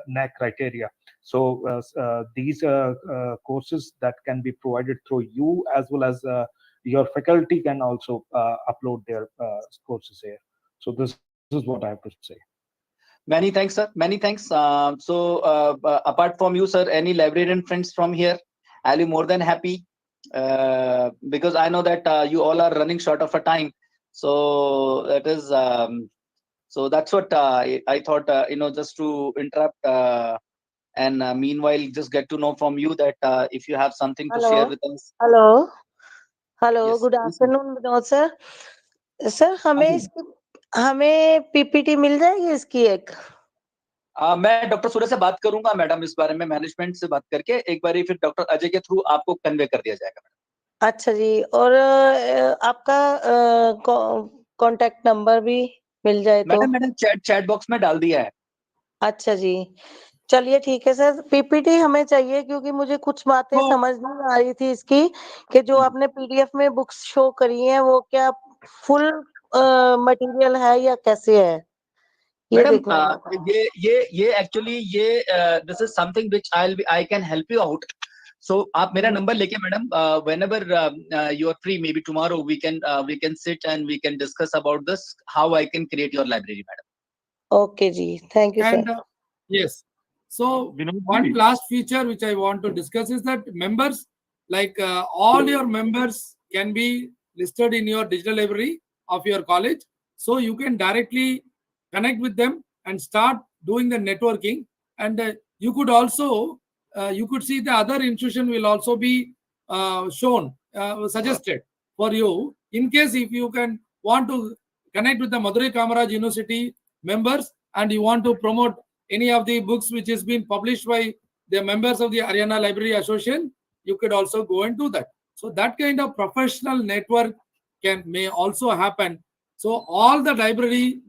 [SPEAKER 1] NAC criteria. So these courses that can be provided through you, as well as your faculty can also upload their courses here. So this is what I have to say.
[SPEAKER 3] Many thanks, sir. Many thanks. Apart from you, sir, any librarian friends from here? I'll be more than happy because I know that you all are running short of a time. So that is so that's what I thought. Just to interrupt and meanwhile, just get to know from you that if you have something to share with us.
[SPEAKER 2] Hello
[SPEAKER 3] Yes,
[SPEAKER 2] good
[SPEAKER 3] please, ma'am.
[SPEAKER 2] Afternoon Vinod sir sir हमें PPT मिल जाएगी इसकी एक
[SPEAKER 3] मैं doctor सूर्य से बात करूंगा madam इस बारे में, मैनेजमेंट से बात करके एक बार फिर डॉक्टर अजय के थ्रू आपको कन्वे कर दिया जाएगा।
[SPEAKER 2] अच्छा जी, और आपका कांटेक्ट नंबर भी मिल जाए तो।
[SPEAKER 3] मैडम मैंने चैट बॉक्स में डाल दिया है।
[SPEAKER 2] अच्छा जी, चलिए ठीक है सर। पीपीटी हमें चाहिए क्योंकि मुझे कुछ बातें
[SPEAKER 3] तो
[SPEAKER 2] समझ नहीं आ रही थी इसकी, कि जो आपने पीडीएफ में बुक्स शो करी हैं वो क्या फुल मटेरियल है या कैसे है, ये
[SPEAKER 3] मैडम
[SPEAKER 2] देखना था।
[SPEAKER 3] ये actually this is something which I can help you out. So आप मेरा नंबर लेके madam, whenever you are free, maybe tomorrow we can sit and we can discuss about this, how I can create your library, madam.
[SPEAKER 2] Okay ji, thank you
[SPEAKER 5] And
[SPEAKER 2] sir.
[SPEAKER 5] yes, so one last feature which I want to discuss is that members, like all your members can be listed in your digital library of your college, so you can directly connect with them and start doing the networking. And you could also you could see the other institution will also be shown, suggested for you, in case if you can want to connect with the Madurai Kamaraj University members and you want to promote any of the books which is being published by the members of the HARYANA Library Association, you could also go and do that. So that kind of professional network may also happen. So all the library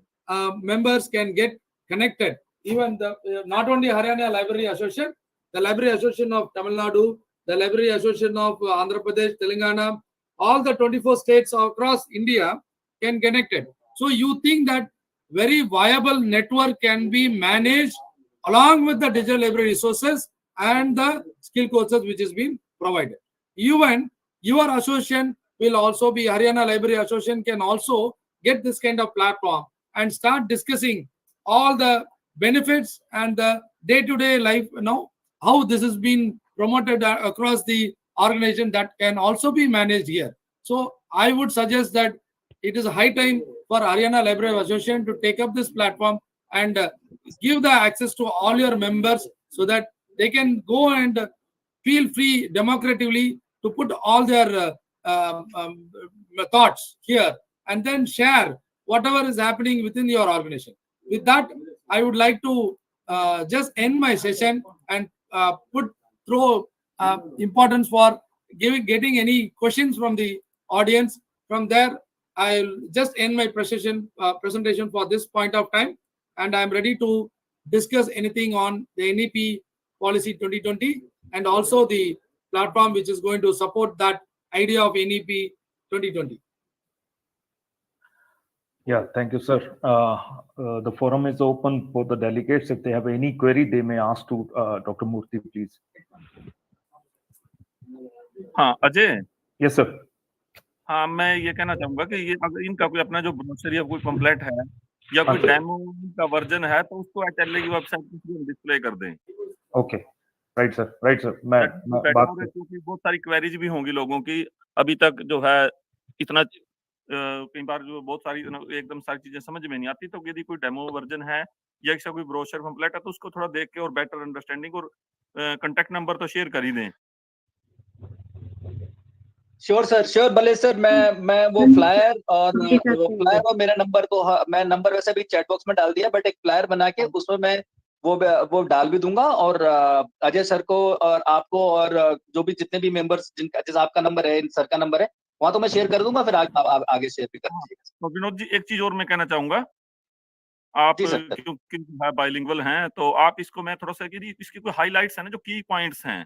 [SPEAKER 5] members can get connected. Even the not only HARYANA Library Association, the Library Association of Tamil Nadu, the Library Association of Andhra Pradesh, Telangana, all the 24 states across India can connected. So you think that very viable network can be managed along with the digital library resources and the skill courses which is being provided. Even your association will also be, HARYANA Library Association can also get this kind of platform and start discussing all the benefits and the day-to-day life, how this has been promoted across the organization, that can also be managed here. So I would suggest that it is high time for HARYANA Library Association to take up this platform and give the access to all your members so that they can go and feel free democratically to put all their thoughts here and then share whatever is happening within your organization. With that, I would like to just end my session and put through importance for getting any questions from the audience. From there, I'll just end my presentation for this point of time, and I'm ready to discuss anything on the NEP policy 2020 and also the platform which is going to support that idea of NEP 2020.
[SPEAKER 1] Yeah, thank you, sir. The forum is open for the delegates. If they have any query, they may ask to Dr. Murthy, please.
[SPEAKER 9] हाँ Ajay,
[SPEAKER 1] Yes, sir.
[SPEAKER 9] हाँ मैं ये कहना चाहूंगा कि ये अगर इनका कोई अपना जो ब्रोशर या कोई पंपलेट है या कोई डेमो का वर्जन है तो उसको HLA की वेबसाइट पर डिस्प्ले कर दें।
[SPEAKER 1] Okay, right, sir. Right, sir. मैं बात
[SPEAKER 9] क्योंकि बहुत सारी क्वेरीज भी होंगी लोगों की अभी तक जो है इतना कई बार जो बहुत सारी एकदम सारी चीजें समझ में नहीं आती, तो यदि कोई डेमो वर्जन है या ऐसा कोई ब्रोशर पंपलेट है तो उसको थोड़ा देख के और बेटर अंडरस्टैंडिंग और कांटेक्ट नंबर तो शेयर कर ही दें।
[SPEAKER 3] श्योर सर, श्योर भले सर, मैं वो फ्लायर और मेरा नंबर तो मैं नंबर वैसे भी चैट बॉक्स में डाल दिया, बट एक फ्लायर बना के उसमें मैं वो डाल भी दूंगा और अजय सर को और आपको और जो भी जितने भी मेंबर्स जिनका जैसे आपका नंबर है, सर का नंबर है, वहां तो मैं शेयर कर दूंगा, फिर आगे शेयर भी कर दीजिएगा।
[SPEAKER 9] तो विनोद जी एक चीज और मैं कहना चाहूंगा, आप क्योंकि बाइलिंगुअल हैं तो आप इसको मैं थोड़ा सा इसकी कोई हाइलाइट्स है ना जो की पॉइंट्स हैं,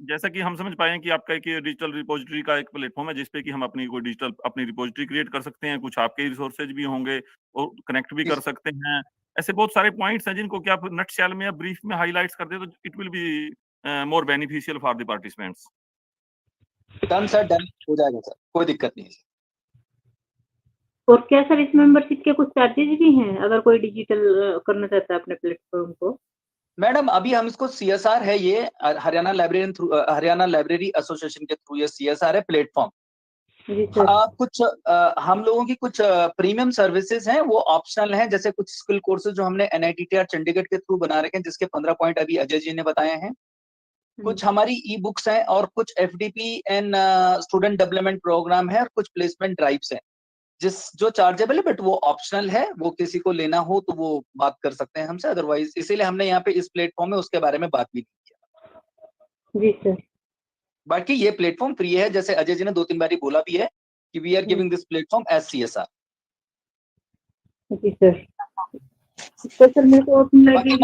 [SPEAKER 9] जैसा कि हम समझ पाए कि आपका एक डिजिटल रिपोजिटरी का एक प्लेटफॉर्म है जिसपे कि हम अपनी कोई डिजिटल अपनी रिपोजिटरी क्रिएट कर सकते हैं, कुछ आपके रिसोर्सेज भी होंगे और कनेक्ट भी कर सकते हैं। ऐसे बहुत सारे पॉइंट्स हैं जिनको कि आप नटशेल में या ब्रीफ में हाइलाइट्स कर दे तो it will be more beneficial for the participants.
[SPEAKER 3] Done sir, done हो जाएगा सर, कोई दिक्कत नहीं है।
[SPEAKER 6] और क्या सर इस मेंबरशिप के कुछ चार्जेस भी हैं अगर कोई डिजिटल करना चाहता है अपने प्लेटफॉर्म को?
[SPEAKER 3] मैडम अभी हम इसको CSR है, ये हरियाणा लाइब्रेरी एसोसिएशन के थ्रू ये CSR है प्लेटफॉर्म। कुछ हम लोगों की कुछ प्रीमियम सर्विसेज हैं वो ऑप्शनल हैं, जैसे कुछ स्किल कोर्सेज जो हमने NITTR चंडीगढ़ के थ्रू बना रखे हैं जिसके 15 पॉइंट अभी अजय जी ने बताए हैं। कुछ हमारी ई बुक्स हैं और कुछ FDP and student development program है और कुछ प्लेसमेंट ड्राइव्स हैं जो चार्जेबल है, बट वो ऑप्शनल है, वो किसी को लेना हो तो वो बात कर सकते हैं हमसे, अदरवाइज इसीलिए हमने यहाँ पे इस प्लेटफॉर्म में उसके बारे में बात भी नहीं किया।
[SPEAKER 6] जी सर।
[SPEAKER 3] बाकी ये प्लेटफॉर्म फ्री है, जैसे अजय जी ने 2-3 बारी बोला भी है कि we are giving this platform as CSR।
[SPEAKER 6] Okay sir. तो सर मेरे को अपनी लाइब्रेरी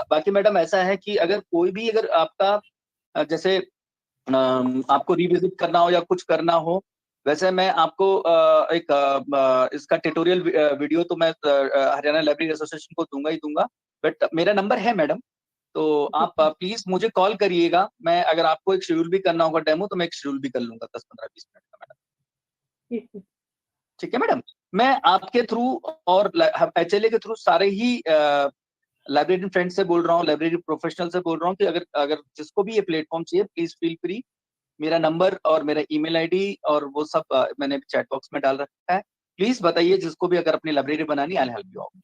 [SPEAKER 3] बाकी मैडम ऐसा है कि अगर कोई भी अगर आपका जैसे आपको रिविजिट करना हो या कुछ करना हो, वैसे मैं आपको इसका ट्यूटोरियल वीडियो तो मैं हरियाणा लाइब्रेरी एसोसिएशन को दूंगा ही दूंगा, बट मेरा नंबर है मैडम, तो आप प्लीज मुझे कॉल करिएगा। मैं अगर आपको एक शेड्यूल भी करना होगा डेमो, तो मैं एक शेड्यूल भी कर लूंगा 10-15-20 मिनट का मैडम। ठीक है मैडम, मैं आपके थ्रू और HLA के थ्रू सारे ही लाइब्रेरी फ्रेंड से बोल रहा हूँ, लाइब्रेरी प्रोफेशनल से बोल रहा हूँ कि अगर जिसको भी ये प्लेटफॉर्म चाहिए, प्लीज फील फ्री। मेरा नंबर और मेरा ईमेल आईडी और वो सब मैंने चैट बॉक्स में डाल रखा है। प्लीज बताइए जिसको भी अगर अपनी लाइब्रेरी बनानी, आई हेल्प यू आउट।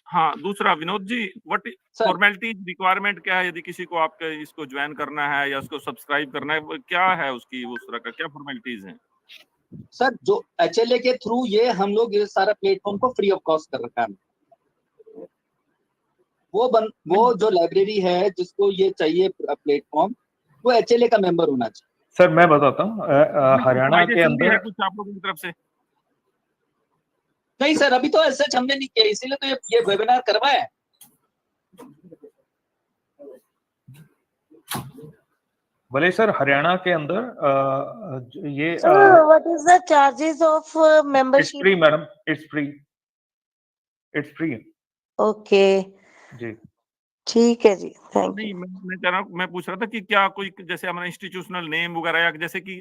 [SPEAKER 9] हाँ, दूसरा Vinod ji, what formality requirement क्या है यदि किसी को आपके इसको ज्वाइन करना है या उसको सब्सक्राइब करना है, क्या है उसकी उस तरह का क्या फॉर्मेलिटीज हैं?
[SPEAKER 3] सर जो HLA के थ्रू ये हम लोग ये सारा प्लेटफॉर्म को फ्री ऑफ कॉस्ट कर रखा है। वो जो लाइब्रेरी है जिसको ये चाहिए प्लेटफॉर्म, वो HLA का मेंबर होना चाहिए।
[SPEAKER 1] सर मैं बताता हूँ, हरियाणा के अंदर
[SPEAKER 9] कुछ आप लोगों की तरफ से
[SPEAKER 3] नहीं सर, अभी तो ऐसा हमने नहीं किया, इसीलिए तो ये वेबिनार करवाया है।
[SPEAKER 1] भले सर हरियाणा के अंदर ये
[SPEAKER 2] what is the charges of membership?
[SPEAKER 1] It's free madam, it's free.
[SPEAKER 2] Okay
[SPEAKER 1] जी
[SPEAKER 2] ठीक है जी, थैंक
[SPEAKER 9] नहीं,
[SPEAKER 2] यू।
[SPEAKER 9] मैं कह रहा हूँ, मैं पूछ रहा था कि क्या कोई जैसे हमारा इंस्टीट्यूशनल नेम वगैरह, या जैसे कि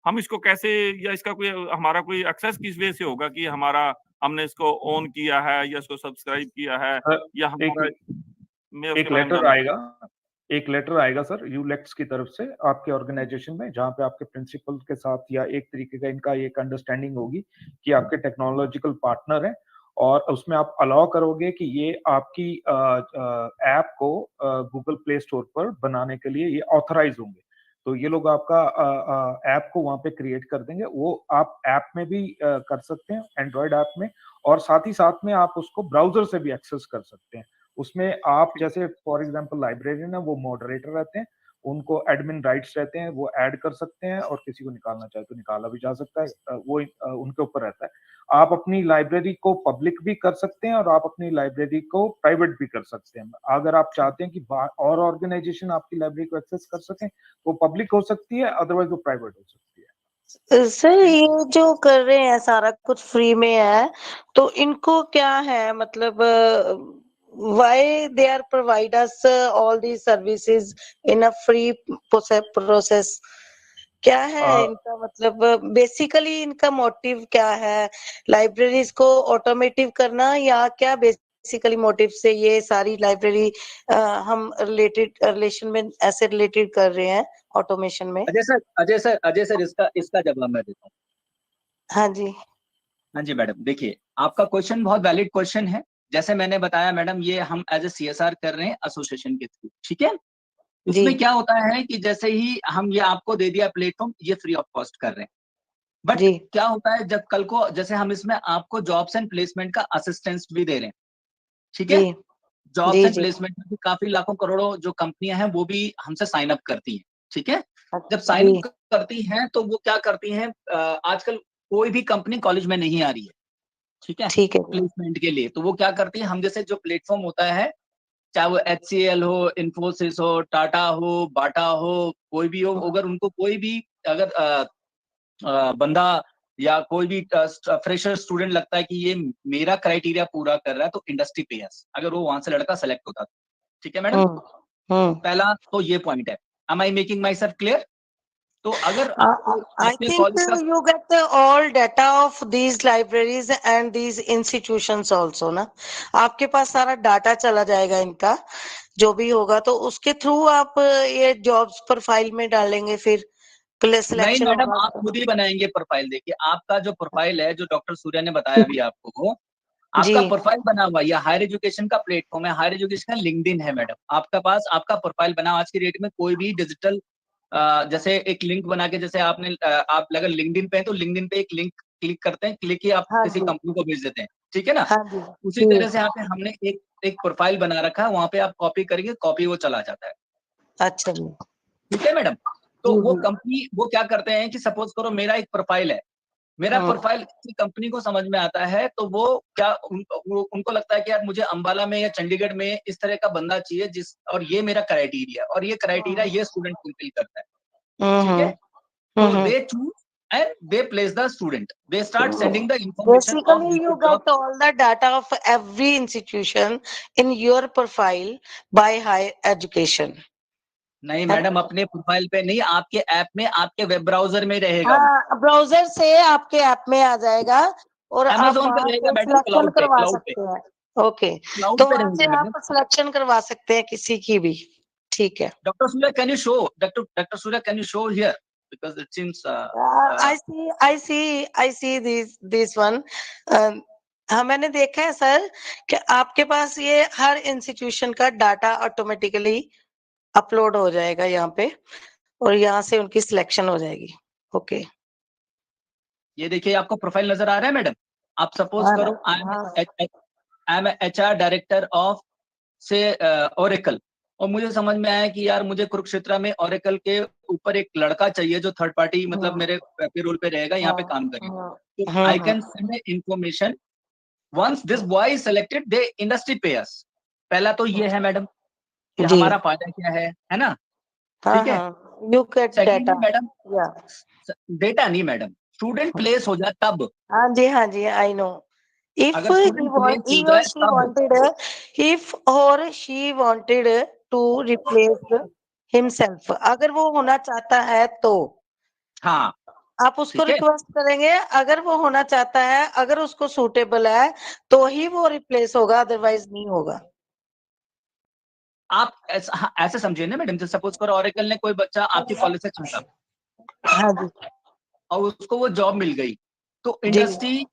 [SPEAKER 9] हम इसको कैसे, या इसका कोई हमारा कोई एक्सेस किस वे से होगा कि हमने इसको ऑन किया है या इसको सब्सक्राइब किया है, या हमारा
[SPEAKER 1] एक लेटर आएगा सर uLektz की तरफ से आपके ऑर्गेनाइजेशन में, जहाँ पे आपके प्रिंसिपल के साथ या एक तरीके का इनका एक अंडरस्टैंडिंग होगी कि आपके टेक्नोलॉजिकल पार्टनर हैं, और उसमें आप अलाउ करोगे कि ये आपकी ऐप को गूगल प्ले स्टोर पर बनाने के लिए ये ऑथराइज होंगे। तो ये लोग आपका ऐप को वहाँ पे क्रिएट कर देंगे। वो आप ऐप में भी कर सकते हैं, एंड्रॉयड ऐप में, और साथ ही साथ में आप उसको ब्राउजर से भी एक्सेस कर सकते हैं। उसमें आप जैसे फॉर एग्जांपल लाइब्रेरियन है, वो मॉडरेटर रहते हैं, उनको एडमिन राइट्स रहते हैं, वो ऐड कर सकते हैं, और किसी को निकालना चाहे तो निकाला भी जा सकता है, वो उनके ऊपर रहता है। आप अपनी लाइब्रेरी को पब्लिक भी कर सकते हैं और आप अपनी लाइब्रेरी को प्राइवेट भी कर सकते हैं। अगर आप चाहते हैं कि और ऑर्गेनाइजेशन आपकी लाइब्रेरी को एक्सेस कर सकें, वो पब्लिक हो सकती है, अदरवाइज वो प्राइवेट हो सकती है।
[SPEAKER 2] सर ये जो कर रहे हैं सारा कुछ फ्री में है, तो इनको क्या है मतलब why they are provide us all these services in a free process? क्या है इनका मतलब, बेसिकली इनका मोटिव क्या है? लाइब्रेरीज को ऑटोमेटिव करना, या क्या बेसिकली मोटिव से ये सारी लाइब्रेरी हम रिलेशन में ऐसे रिलेटेड कर रहे हैं ऑटोमेशन में?
[SPEAKER 3] अजय सर इसका जवाब मैं देता हूँ।
[SPEAKER 2] हाँ जी,
[SPEAKER 3] हाँ जी मैडम, देखिए आपका क्वेश्चन बहुत वैलिड क्वेश्चन है। जैसे मैंने बताया मैडम, ये हम एज ए CSR कर रहे हैं एसोसिएशन के थ्रू, ठीक है। इसमें क्या होता है कि जैसे ही हम ये आपको दे दिया प्लेटफॉर्म, ये फ्री ऑफ कॉस्ट कर रहे हैं, बट क्या होता है जब कल को जैसे हम इसमें आपको जॉब्स एंड प्लेसमेंट का असिस्टेंस भी दे रहे हैं, ठीक है। जॉब्स एंड प्लेसमेंट में भी काफी लाखों करोड़ों जो कंपनियां हैं वो भी हमसे साइन अप करती हैं, ठीक है। जब साइन अप करती हैं तो वो क्या करती हैं, आजकल कोई भी कंपनी कॉलेज में नहीं आ रही है, ठीक है, प्लेसमेंट के लिए। तो वो क्या करती है, हम जैसे जो प्लेटफॉर्म होता है, चाहे वो HCL हो, इन्फोसिस हो, टाटा हो, बाटा हो, कोई भी हो, अगर उनको कोई भी अगर बंदा या कोई भी फ्रेशर स्टूडेंट लगता है कि ये मेरा क्राइटेरिया पूरा कर रहा है, तो इंडस्ट्री पेयर्स, अगर वो वहां से लड़का सेलेक्ट होता है, ठीक है मैडम। पहला तो ये पॉइंट है। Am I making myself clear? तो अगर
[SPEAKER 2] I think you get all data of these libraries and these institutions also ना, आपके पास सारा डाटा चला जाएगा इनका जो भी होगा, तो उसके थ्रू आप ये जॉब्स प्रोफाइल में डालेंगे फिर
[SPEAKER 3] नहीं मैडम, आप खुद ही बनाएंगे प्रोफाइल। देखिए आपका जो प्रोफाइल है, जो डॉक्टर सूर्या ने बताया भी आपको, आपका प्रोफाइल बना हुआ, या हायर एजुकेशन का प्लेटफॉर्म है, हायर एजुकेशन का लिंक्डइन है मैडम, आपका पास आपका प्रोफाइल बना। आज की डेट में कोई भी डिजिटल जैसे एक लिंक बना के, जैसे आप अगर लिंक्डइन पे है तो लिंक्डइन पे एक लिंक क्लिक करते हैं, क्लिक ही आप किसी कंपनी को भेज देते हैं, ठीक है ना। उसी तरह से यहाँ पे हमने एक प्रोफाइल बना रखा है, वहां पे आप कॉपी करेंगे, कॉपी वो चला जाता है।
[SPEAKER 2] अच्छा जी,
[SPEAKER 3] ठीक है मैडम। तो
[SPEAKER 2] जी,
[SPEAKER 3] वो
[SPEAKER 2] जी।
[SPEAKER 3] कंपनी वो क्या करते हैं कि सपोज करो मेरा एक प्रोफाइल है, मेरा
[SPEAKER 2] हाँ।
[SPEAKER 3] प्रोफाइल किसी कंपनी को समझ में आता है, तो वो क्या उनको लगता है कि यार मुझे अंबाला में या चंडीगढ़ में इस तरह का बंदा चाहिए जिस, और ये मेरा क्राइटेरिया, और ये क्राइटेरिया ये स्टूडेंट फुलफिल करता है, ठीक है। तो they choose and they place the student. They start sending the information of
[SPEAKER 2] Basically,
[SPEAKER 3] this
[SPEAKER 2] you
[SPEAKER 3] job.
[SPEAKER 2] get all the data of every institution in your profile by higher education.
[SPEAKER 3] नहीं
[SPEAKER 2] है
[SPEAKER 3] madam,
[SPEAKER 2] ना?
[SPEAKER 3] अपने profile पे नहीं, आपके app में, आपके web browser में रहेगा।
[SPEAKER 2] हाँ, ब्राउजर से आपके ऐप में आ जाएगा और आप
[SPEAKER 3] Amazon पे
[SPEAKER 2] वहां
[SPEAKER 3] रहेगा
[SPEAKER 2] से
[SPEAKER 3] मैडम,
[SPEAKER 2] सिलेक्शन करवा
[SPEAKER 3] क्लाउड पे,
[SPEAKER 2] सकते हैं। ओके,
[SPEAKER 3] क्लाउड
[SPEAKER 2] तो
[SPEAKER 3] पे
[SPEAKER 2] वहां से
[SPEAKER 3] रहेगा मैडम।
[SPEAKER 2] आप सिलेक्शन करवा सकते हैं किसी की भी, ठीक है।
[SPEAKER 3] Doctor Surya, can you show, doctor Surya, can you show here, because it seems
[SPEAKER 2] I see this one. हाँ, मैंने देखा है सर कि आपके पास ये हर इंस्टीट्यूशन का डाटा ऑटोमेटिकली अपलोड हो जाएगा यहाँ पे और यहाँ से उनकी सिलेक्शन हो जाएगी। ओके।
[SPEAKER 3] ये देखिए आपको प्रोफाइल नजर आ रहा है मैडम। आप सपोज
[SPEAKER 2] हाँ,
[SPEAKER 3] करो
[SPEAKER 2] हाँ।
[SPEAKER 3] I am HR director of से ओरेकल, और मुझे समझ में आया कि यार मुझे कुरुक्षेत्र में ओरेकल के ऊपर एक लड़का चाहिए जो थर्ड पार्टी मतलब मेरे पेरोल पे रहेगा, यहाँ पे काम करेगा। तो I can send information. Once this boy is selected, they industry पे अस। पहला तो ये है मैडम कि
[SPEAKER 2] जी।
[SPEAKER 3] हमारा फायदा क्या है ना,
[SPEAKER 2] हाँ,
[SPEAKER 3] ठीक है।
[SPEAKER 2] हाँ, you get
[SPEAKER 3] secondly
[SPEAKER 2] data.
[SPEAKER 3] Madam,
[SPEAKER 2] या
[SPEAKER 3] डेटा नहीं मैडम, स्टूडेंट प्लेस हो जाए तब,
[SPEAKER 2] हाँ जी, आई नो। If
[SPEAKER 3] अगर स्टूडेंट प्लेस
[SPEAKER 2] he
[SPEAKER 3] हो
[SPEAKER 2] or
[SPEAKER 3] जाए
[SPEAKER 2] she
[SPEAKER 3] तब।
[SPEAKER 2] wanted, if or she wanted to replace himself, अगर वो होना चाहता है तो
[SPEAKER 3] हाँ
[SPEAKER 2] आप उसको
[SPEAKER 3] ठीक है।
[SPEAKER 2] रिक्वेस्ट करेंगे। अगर वो होना चाहता है, अगर उसको सूटेबल है तो ही वो रिप्लेस होगा, अदरवाइज नहीं होगा।
[SPEAKER 3] आप ऐसे समझिए ना मैडम, जैसे सपोज करो ऑरेकल ने कोई बच्चा आपके कॉलेज से छूटा
[SPEAKER 2] हाँ जी,
[SPEAKER 3] और उसको वो जॉब मिल गई, तो
[SPEAKER 2] जी।
[SPEAKER 3] इंडस्ट्री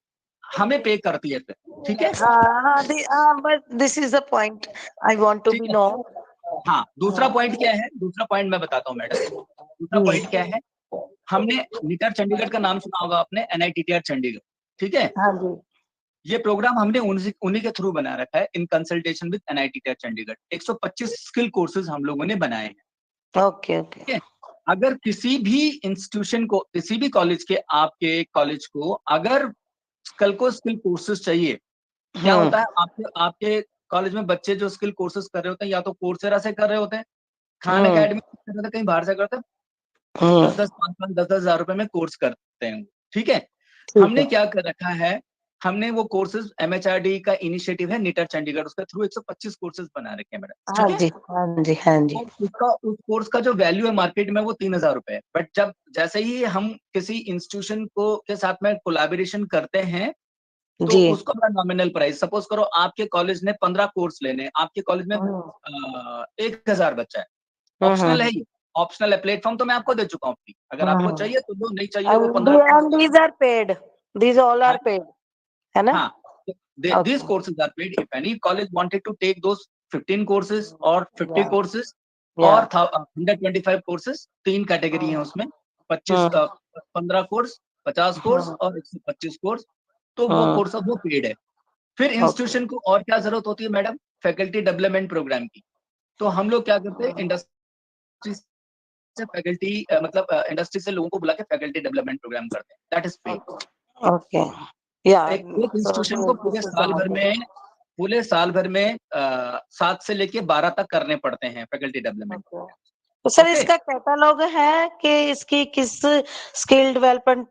[SPEAKER 3] हमें पे करती है फिर, ठीक है।
[SPEAKER 2] हाँ, but this is the point I want to
[SPEAKER 3] ठीक
[SPEAKER 2] बी
[SPEAKER 3] है।
[SPEAKER 2] नो।
[SPEAKER 3] हाँ, दूसरा पॉइंट क्या है, दूसरा पॉइंट मैं बताता हूँ मैडम। दूसरा
[SPEAKER 2] जी।
[SPEAKER 3] पॉइंट क्या है, हमने नीटर चंडीगढ़ का नाम सुना होगा आपने, NITTR चंडीगढ़, ठीक है।
[SPEAKER 2] हाँ जी।
[SPEAKER 3] ये प्रोग्राम हमने उन्हीं के थ्रू बना रखा है, in consultation with NITTR Chandigarh. 125 skill courses हम लोगों ने बनाए हैं,
[SPEAKER 2] ओके, ओके।
[SPEAKER 3] ठीक है। अगर किसी भी इंस्टीट्यूशन को, किसी भी कॉलेज के, आपके कॉलेज को अगर कल को स्किल कोर्सेज चाहिए, क्या होता है आपके आपके कॉलेज में बच्चे जो स्किल कोर्सेज कर रहे होते हैं, या तो कोर्सेरा से कर रहे होते हैं, खान अकेडमी से कर रहे होते हैं, कहीं बाहर से करते हैं, 10-10, 5-5, 10-10 हजार रुपए में कोर्स करते हैं, ठीक है।
[SPEAKER 2] ठीक
[SPEAKER 3] हमने
[SPEAKER 2] है।
[SPEAKER 3] क्या कर रखा है, हमने वो कोर्सेज, MHRD का इनिशिएटिव है निटर चंडीगढ़, उसके थ्रू 125 कोर्सेज बना रखे हैं मैडम,
[SPEAKER 2] हाँ
[SPEAKER 3] ठीक है।
[SPEAKER 2] जी, हाँ जी, हाँ जी।
[SPEAKER 3] और उसका, उस कोर्स का जो वैल्यू है मार्केट में वो 3,000 रुपए है, बट जब जैसे ही हम किसी इंस्टीट्यूशन को के साथ में कोलैबोरेशन करते हैं, तो
[SPEAKER 2] जी।
[SPEAKER 3] उसको बड़ा नॉमिनल प्राइस, सपोज करो आपके कॉलेज ने 15 कोर्स लेने, आपके कॉलेज में 1,000 बच्चा है, ऑप्शनल है ये, ऑप्शनल है, प्लेटफॉर्म तो मैं आपको दे चुका हूँ फ्री, अगर आपको चाहिए तो लो, नहीं चाहिए वो 15
[SPEAKER 2] And these are paid. These all are paid. है ना?
[SPEAKER 3] हाँ, these
[SPEAKER 2] Okay.
[SPEAKER 3] courses are paid. If any college wanted to take those 15 courses or 50
[SPEAKER 2] Yeah.
[SPEAKER 3] courses
[SPEAKER 2] Yeah.
[SPEAKER 3] और 125 courses, 3 कैटेगरी हैं उसमें, 15 कोर्स, 50 कोर्स और 125 कोर्स, तो वो कोर्स वो पेड है। फिर इंस्टीट्यूशन को और क्या जरूरत होती है मैडम, फैकल्टी डेवलपमेंट प्रोग्राम की। तो हम लोग क्या करते हैं, इंडस्ट्री से फैकल्टी मतलब इंडस्ट्री से लोगों को बुला के फैकल्टी डेवलपमेंट प्रोग्राम करते हैं, that is paid.
[SPEAKER 2] Okay. Yeah.
[SPEAKER 3] एक इंस्टीट्यूशन को पूरे
[SPEAKER 2] This is
[SPEAKER 3] साल भर
[SPEAKER 2] the
[SPEAKER 3] में, पूरे साल भर में 7 से लेके 12 तक करने पड़ते हैं फैकल्टी डेवलपमेंट।
[SPEAKER 2] Okay. तो सर
[SPEAKER 3] Okay.
[SPEAKER 2] इसका कैटलॉग है कि इसकी किस स्किल डेवलपमेंट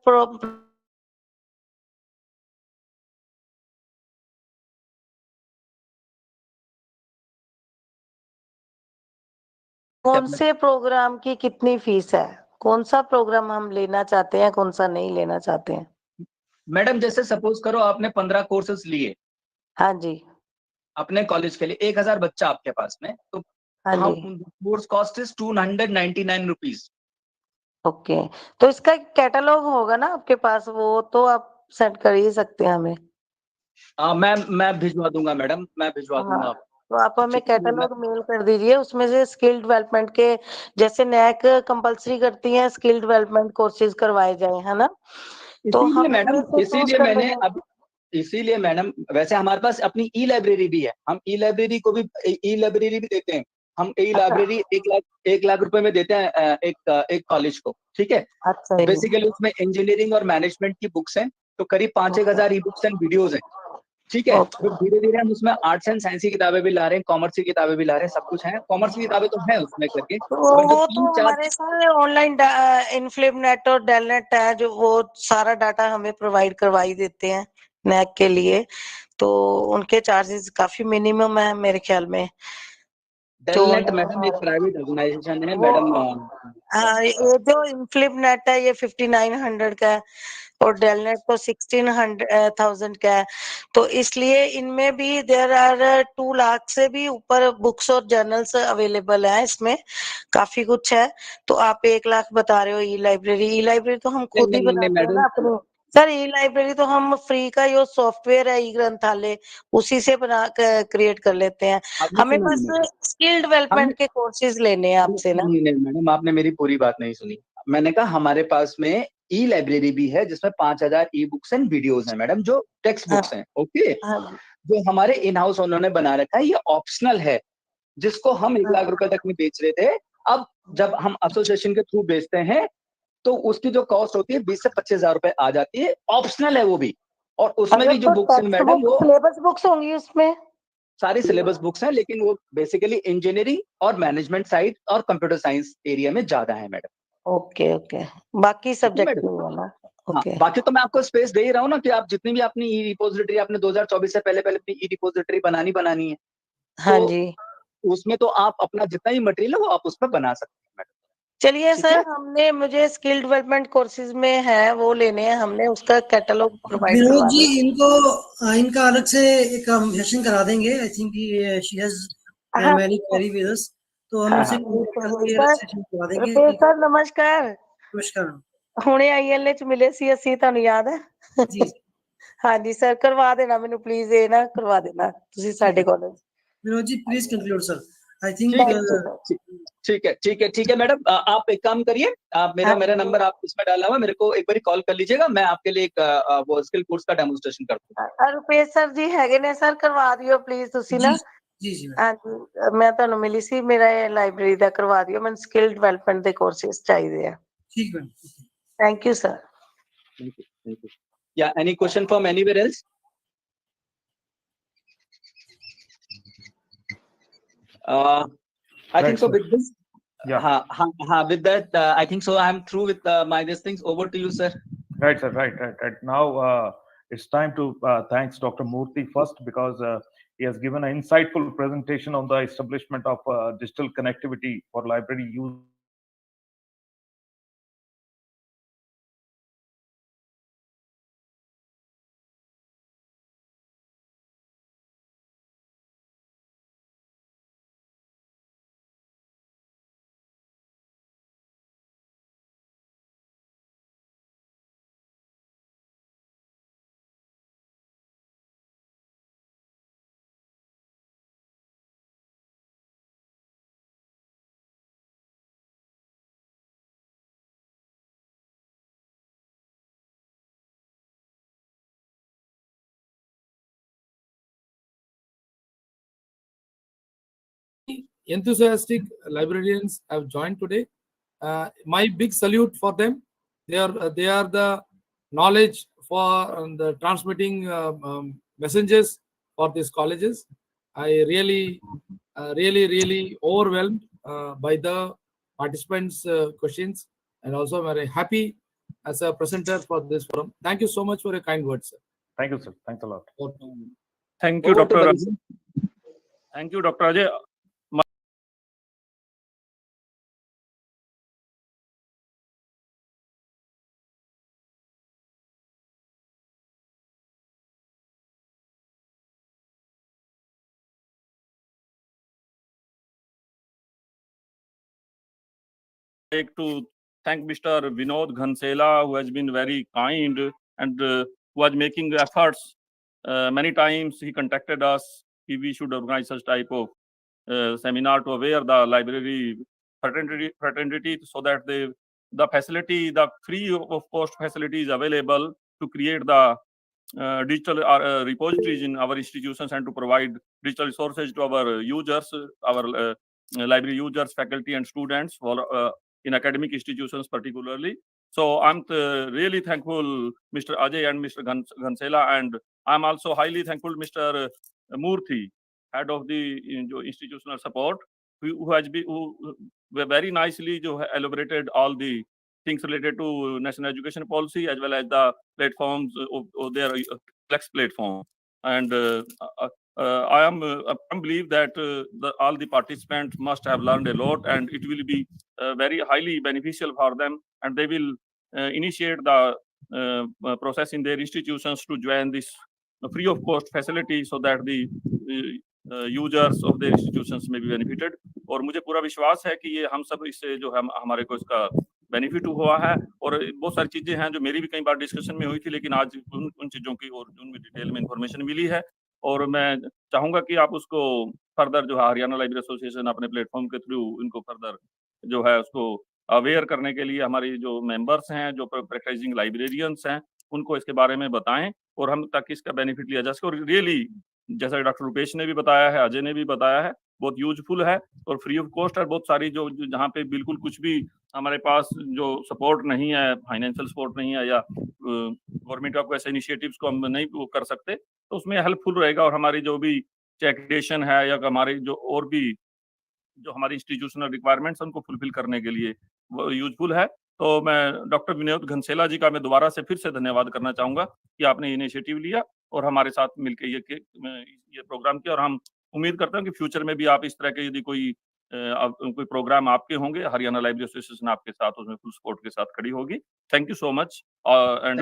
[SPEAKER 2] कौन से प्रोग्राम की कितनी फीस है? कौन सा प्रोग्राम हम लेना चाहते हैं, कौन सा नहीं लेना चाहते हैं?
[SPEAKER 3] मैडम जैसे सपोज करो आपने 15 कोर्सेज लिए
[SPEAKER 2] हाँ जी,
[SPEAKER 3] अपने कॉलेज के लिए, 1,000 बच्चा आपके पास में, तो
[SPEAKER 2] हाँ
[SPEAKER 3] हम
[SPEAKER 2] जी।
[SPEAKER 3] Course cost is 299 rupees.
[SPEAKER 2] Okay, तो इसका कैटलॉग होगा ना आपके पास, वो तो आप सेंड कर ही सकते हैं हमें।
[SPEAKER 3] मैं भिजवा दूंगा मैडम, मैं भिजवा
[SPEAKER 2] हाँ,
[SPEAKER 3] दूंगा आपको।
[SPEAKER 2] तो आप हमें
[SPEAKER 3] ठीक है,
[SPEAKER 2] कैटलॉग मेल कर दीजिए, उसमें से स्किल डेवलपमेंट के, जैसे नैक कंपलसरी करती है स्किल डेवलपमेंट कोर्सेज करवाए जाए, है ना? तो
[SPEAKER 3] इसीलिए
[SPEAKER 2] हम
[SPEAKER 3] मैडम,
[SPEAKER 2] उनमें से चूज कर लेंगे।
[SPEAKER 3] इसीलिए मैडम वैसे हमारे पास अपनी ई लाइब्रेरी भी है, हम ई लाइब्रेरी भी देते हैं। हम ई लाइब्रेरी 1 लाख रुपए में देते हैं एक कॉलेज को, ठीक है।
[SPEAKER 2] अच्छा जी।
[SPEAKER 3] बेसिकली उसमें इंजीनियरिंग और मैनेजमेंट की बुक्स हैं, तो करीब 5-1 हजार ई बुक्स एंड वीडियोज हैं, ठीक है।
[SPEAKER 2] Okay.
[SPEAKER 3] फिर धीरे धीरे हम उसमें आर्ट्स एंड साइंस की किताबें भी ला रहे हैं, कॉमर्स की किताबें भी ला रहे हैं, सब कुछ है। कॉमर्स की किताबें तो है उसमें करके,
[SPEAKER 2] तो
[SPEAKER 3] बट जो
[SPEAKER 2] वो तो
[SPEAKER 3] 3-4
[SPEAKER 2] हमारे सारे ऑनलाइन इनफ्लिपनेट और डेलनेट है जो वो सारा डाटा हमें प्रोवाइड करवाई देते हैं नैक के लिए, तो उनके चार्जेस काफी मिनिमम है मेरे ख्याल में।
[SPEAKER 3] डेलनेट मैडम एक प्राइवेट ऑर्गेनाइजेशन है
[SPEAKER 2] वो
[SPEAKER 3] मैडम।
[SPEAKER 2] हाँ, ये जो इनफ्लिपनेट है ये 5900 का है और डेलनेट तो 16,000 का है, तो इसलिए इनमें भी देयर आर 2 लाख से भी ऊपर बुक्स और जर्नल्स अवेलेबल हैं। इसमें काफी कुछ है। तो आप 1 लाख बता रहे हो ई लाइब्रेरी तो हम खुद ही
[SPEAKER 3] नहीं
[SPEAKER 2] बनाते हैं
[SPEAKER 3] मैडम,
[SPEAKER 2] ना अपने। सर ई लाइब्रेरी तो हम फ्री का जो सॉफ्टवेयर है ई ग्रंथालय उसी से बना क्रिएट कर लेते हैं।
[SPEAKER 3] आपने
[SPEAKER 2] हमें
[SPEAKER 3] सुना
[SPEAKER 2] बस
[SPEAKER 3] नहीं मैडम,
[SPEAKER 2] स्किल डेवलपमेंट के कोर्सेज लेने हैं आपसे ना।
[SPEAKER 3] नहीं मैडम, आपने मेरी पूरी बात नहीं सुनी। मैंने कहा हमारे पास में ई लाइब्रेरी भी है जिसमें 5000 ई बुक्स एंड वीडियोस हैं मैडम, जो टेक्स्ट
[SPEAKER 2] हाँ,
[SPEAKER 3] बुक्स हैं, ओके।
[SPEAKER 2] हाँ,
[SPEAKER 3] जो हमारे इन हाउस उन्होंने बना रखा है, ये ऑप्शनल है, जिसको हम 1 लाख रुपए तक में बेच रहे थे। अब जब हम एसोसिएशन के थ्रू बेचते हैं तो उसकी जो कॉस्ट होती है 20 से 25 हजार रुपए आ जाती है, ऑप्शनल है वो भी। और उसमें
[SPEAKER 2] अगर
[SPEAKER 3] भी जो
[SPEAKER 2] तो
[SPEAKER 3] बुक्स है
[SPEAKER 2] टेक्स्ट
[SPEAKER 3] मैडम,
[SPEAKER 2] बुक
[SPEAKER 3] वो
[SPEAKER 2] सिलेबस बुक्स होंगी उसमें।
[SPEAKER 3] सारी सिलेबस बुक्स हैं, लेकिन वो बेसिकली इंजीनियरिंग और मैनेजमेंट साइड और कंप्यूटर साइंस एरिया में ज्यादा है मैडम।
[SPEAKER 2] ओके ओके, बाकी
[SPEAKER 3] ठीक है
[SPEAKER 2] सब्जेक्ट
[SPEAKER 3] मैडम।
[SPEAKER 2] नहीं है ना।
[SPEAKER 3] हाँ,
[SPEAKER 2] ओके
[SPEAKER 3] बाकी तो मैं आपको स्पेस दे ही रहा हूँ ना, कि आप जितनी भी अपनी ई रिपोजिटरी आपने 2024 से पहले अपनी ई रिपोजिटरी बनानी है,
[SPEAKER 2] हाँ
[SPEAKER 3] तो
[SPEAKER 2] जी।
[SPEAKER 3] उसमें तो आप अपना जितना ही मटेरियल है वो आप उस पर बना सकते हैं मैडम।
[SPEAKER 2] चलिए
[SPEAKER 3] ठीक
[SPEAKER 2] सर,
[SPEAKER 3] है,
[SPEAKER 2] हमने मुझे स्किल डेवलपमेंट कोर्सेज में है वो लेने हैं, हमने उसका कैटलॉग प्रोवाइड
[SPEAKER 4] विनोद
[SPEAKER 2] करवा
[SPEAKER 4] जी,
[SPEAKER 2] दें।
[SPEAKER 4] इनका अलग से एक हम सेशन करा देंगे। आई थिंक शी हैज
[SPEAKER 2] हाँ
[SPEAKER 4] मैनी क्वेरी विद अस, तो हम
[SPEAKER 2] हाँ
[SPEAKER 4] उनसे
[SPEAKER 2] हाँ,
[SPEAKER 4] कांटेक्ट
[SPEAKER 2] बिल्कुल
[SPEAKER 4] करके अलग
[SPEAKER 2] सर।
[SPEAKER 4] सेशन करवा देंगे
[SPEAKER 2] रुपेश
[SPEAKER 4] कि
[SPEAKER 2] सर नमस्कार।
[SPEAKER 4] नमस्कार।
[SPEAKER 2] ਹੁਣੇ ਆਈਐਲਏ ਚ ਮਿਲੇ ਸੀ ਅਸੀਂ, ਤੁਹਾਨੂੰ ਯਾਦ ਹੈ?
[SPEAKER 4] जी
[SPEAKER 2] ਹਾਂਜੀ ਸਰ, ਕਰਵਾ ਦੇਣਾ ਮੈਨੂੰ ਪਲੀਜ਼, ਇਹ ਨਾ ਕਰਵਾ ਦੇਣਾ ਤੁਸੀਂ
[SPEAKER 4] ठीक
[SPEAKER 2] ਸਾਡੇ
[SPEAKER 4] है
[SPEAKER 2] college.
[SPEAKER 4] Vinod ji, please conclude sir. I think
[SPEAKER 3] ठीक है,
[SPEAKER 2] थैंक यू सर।
[SPEAKER 3] ठीक है मैडम। आप एक काम करिए, आप
[SPEAKER 2] हाँ
[SPEAKER 3] मेरा नंबर आप इसमें डाला हुआ, मेरे को एक बार कॉल कर लीजिएगा, मैं आपके लिए एक वो स्किल कोर्स का डेमोन्स्ट्रेशन कर दूंगा।
[SPEAKER 2] ਰੁਪੇਸ਼ ਸਰ ਜੀ ਹੈਗੇ ਨੇ ਸਰ, ਕਰਵਾ ਦਿਓ ਪਲੀਜ਼ ਤੁਸੀਂ
[SPEAKER 4] जी
[SPEAKER 2] ਨਾ।
[SPEAKER 4] जी जी मैडम।
[SPEAKER 2] ਹਾਂਜੀ, ਮੈਂ ਤੁਹਾਨੂੰ ਮਿਲੀ ਸੀ, ਮੇਰਾ ਇਹ ਲਾਇਬ੍ਰੇਰੀ ਦਾ ਕਰਵਾ ਦਿਓ, ਮੈਨੂੰ ਸਕਿੱਲ ਡਿਵੈਲਪਮੈਂਟ ਦੇ ਕੋਰਸਿਸ ਚਾਹੀਦੇ ਆ।
[SPEAKER 4] ठीक madam.
[SPEAKER 2] Thank you sir.
[SPEAKER 3] Thank you. Yeah, any question from anywhere else? I
[SPEAKER 1] Right,
[SPEAKER 3] think so
[SPEAKER 1] sir.
[SPEAKER 3] with this.
[SPEAKER 1] Yeah.
[SPEAKER 3] With that, I think so I'm through with my these things. Over to you, sir.
[SPEAKER 1] Right, sir. Right. Now it's time to thanks Dr. Murthy first, because he has given an insightful presentation on the establishment of digital connectivity for library use.
[SPEAKER 5] Enthusiastic librarians have joined today. My big salute for them. They are the knowledge for the transmitting messages for these colleges. I really overwhelmed by the participants' questions, and also I'm very happy as a presenter for this forum. Thank you so much for your kind words, sir.
[SPEAKER 1] Thank you, sir. Thanks a lot.
[SPEAKER 9] Thank you,
[SPEAKER 3] Over to
[SPEAKER 9] Dr.
[SPEAKER 3] Bali,
[SPEAKER 9] Ajay.
[SPEAKER 3] sir.
[SPEAKER 9] Thank you, Dr. Ajay. Like to thank Mr. Vinod Ghansela, who has been very kind and who was making efforts. Many times he contacted us if we should organize such type of seminar to aware the library fraternity, so that the facility, the free of cost facility is available to create the digital repositories in our institutions and to provide digital resources to our users, our library users, faculty, and students for in academic institutions particularly. So I'm really thankful, Mr. Ajay and Mr. Ghansela, and I'm also highly thankful Mr. Murthy, head of the institutional support, who very nicely elaborated all the things related to national education policy as well as the platforms of their uLektz platform. And I believe that all the participants must have learned a lot, and it will be very highly beneficial for them, and they will initiate the process in their institutions to join this free of cost facility so that the users of their institutions may be benefited. और मुझे पूरा विश्वास है कि ये हम सब इससे जो है हमारे को इसका बेनिफिट हुआ है, और बहुत सारी चीजें हैं जो मेरी भी कई बार डिस्कशन में हुई थी, लेकिन आज उन चीजों की और उनमें डिटेल में इंफॉर्मेशन मिली है, और मैं चाहूंगा कि आप उसको फर्दर जो है हरियाणा लाइब्रेरी एसोसिएशन अपने प्लेटफॉर्म के थ्रू इनको फर्दर जो है उसको अवेयर करने के लिए हमारी जो मेंबर्स हैं, जो प्रैक्टिसिंग लाइब्रेरियंस हैं, उनको इसके बारे में बताएं और हम ताकि इसका बेनिफिट लिया जा सके। और रियली जैसा डॉक्टर रुपेश ने भी बताया है, अजय ने भी बताया है, बहुत यूजफुल है और फ्री ऑफ कॉस्ट है। बहुत सारी जो जहाँ पे बिल्कुल कुछ भी हमारे पास जो सपोर्ट नहीं है, फाइनेंशियल सपोर्ट नहीं है, या गवर्नमेंट ऑफ ऐसे इनिशिएटिव्स को हम नहीं वो कर सकते, तो उसमें हेल्पफुल रहेगा। और हमारी जो भी एक्रेडिटेशन है या हमारी जो और भी जो हमारी इंस्टीट्यूशनल रिक्वायरमेंट्स उनको फुलफिल करने के लिए वो यूजफुल है। तो मैं डॉक्टर विनोद घनसेला जी का मैं दोबारा से फिर से धन्यवाद करना चाहूंगा कि आपने इनिशिएटिव लिया और हमारे साथ मिलकर ये प्रोग्राम किया, और हम उम्मीद करते हैं कि फ्यूचर में भी आप इस तरह के यदि कोई प्रोग्राम आपके होंगे, हरियाणा लाइब्रेरी एसोसिएशन आपके साथ उसमें फुल सपोर्ट के साथ खड़ी होगी। Thank you so much and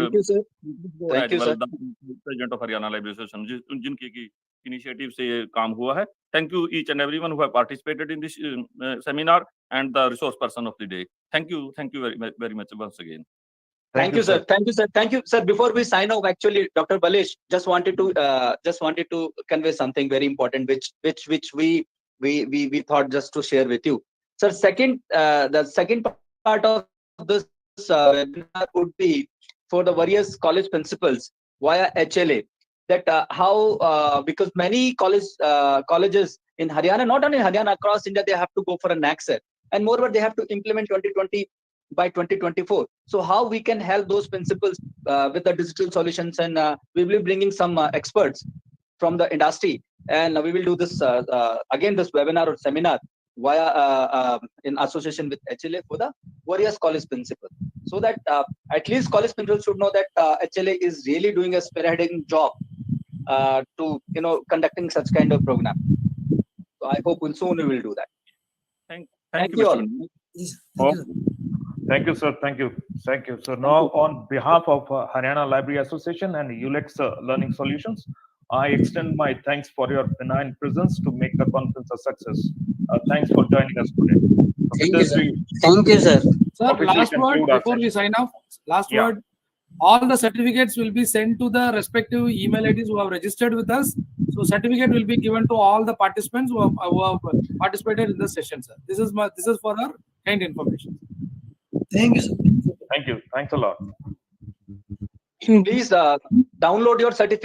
[SPEAKER 9] president of Haryana library association जिनकी इनिशिएटिव से ये काम हुआ है। Thank you each and everyone who have participated in this seminar and the resource person of the day. Thank you very much once again.
[SPEAKER 3] Thank you, sir. Thank you, sir. Thank you, sir. Before we sign off, actually, Dr. Balesh just wanted to convey something very important, which we thought just to share with you, sir. The second part of this webinar would be for the various college principals via HLA. That how because many colleges in Haryana, not only in Haryana, across India, they have to go for a NACSER, and moreover they have to implement 2020 by 2024. So how we can help those principals with the digital solutions, and we will be bringing some experts from the industry, and we will do this again this webinar or seminar via in association with HLA for the various college principals, so that at least college principals should know that HLA is really doing a spearheading job to conducting such kind of program. So I hope soon we will do that. Thank you all.
[SPEAKER 1] Thank you, sir. Thank you. So now, on behalf of Haryana Library Association and uLektz Learning Solutions, I extend my thanks for your benign presence to make the conference a success. Thanks for joining us today.
[SPEAKER 4] Thank you, sir. Thank you, sir.
[SPEAKER 5] Sir, last word before we sign off. Last word. All the certificates will be sent to the respective email IDs who have registered with us. So certificate will be given to all the participants who have participated in the session, sir. This is for our kind information.
[SPEAKER 4] Thank you, sir.
[SPEAKER 1] Thank you. Thanks a lot.
[SPEAKER 3] Please download your certificate.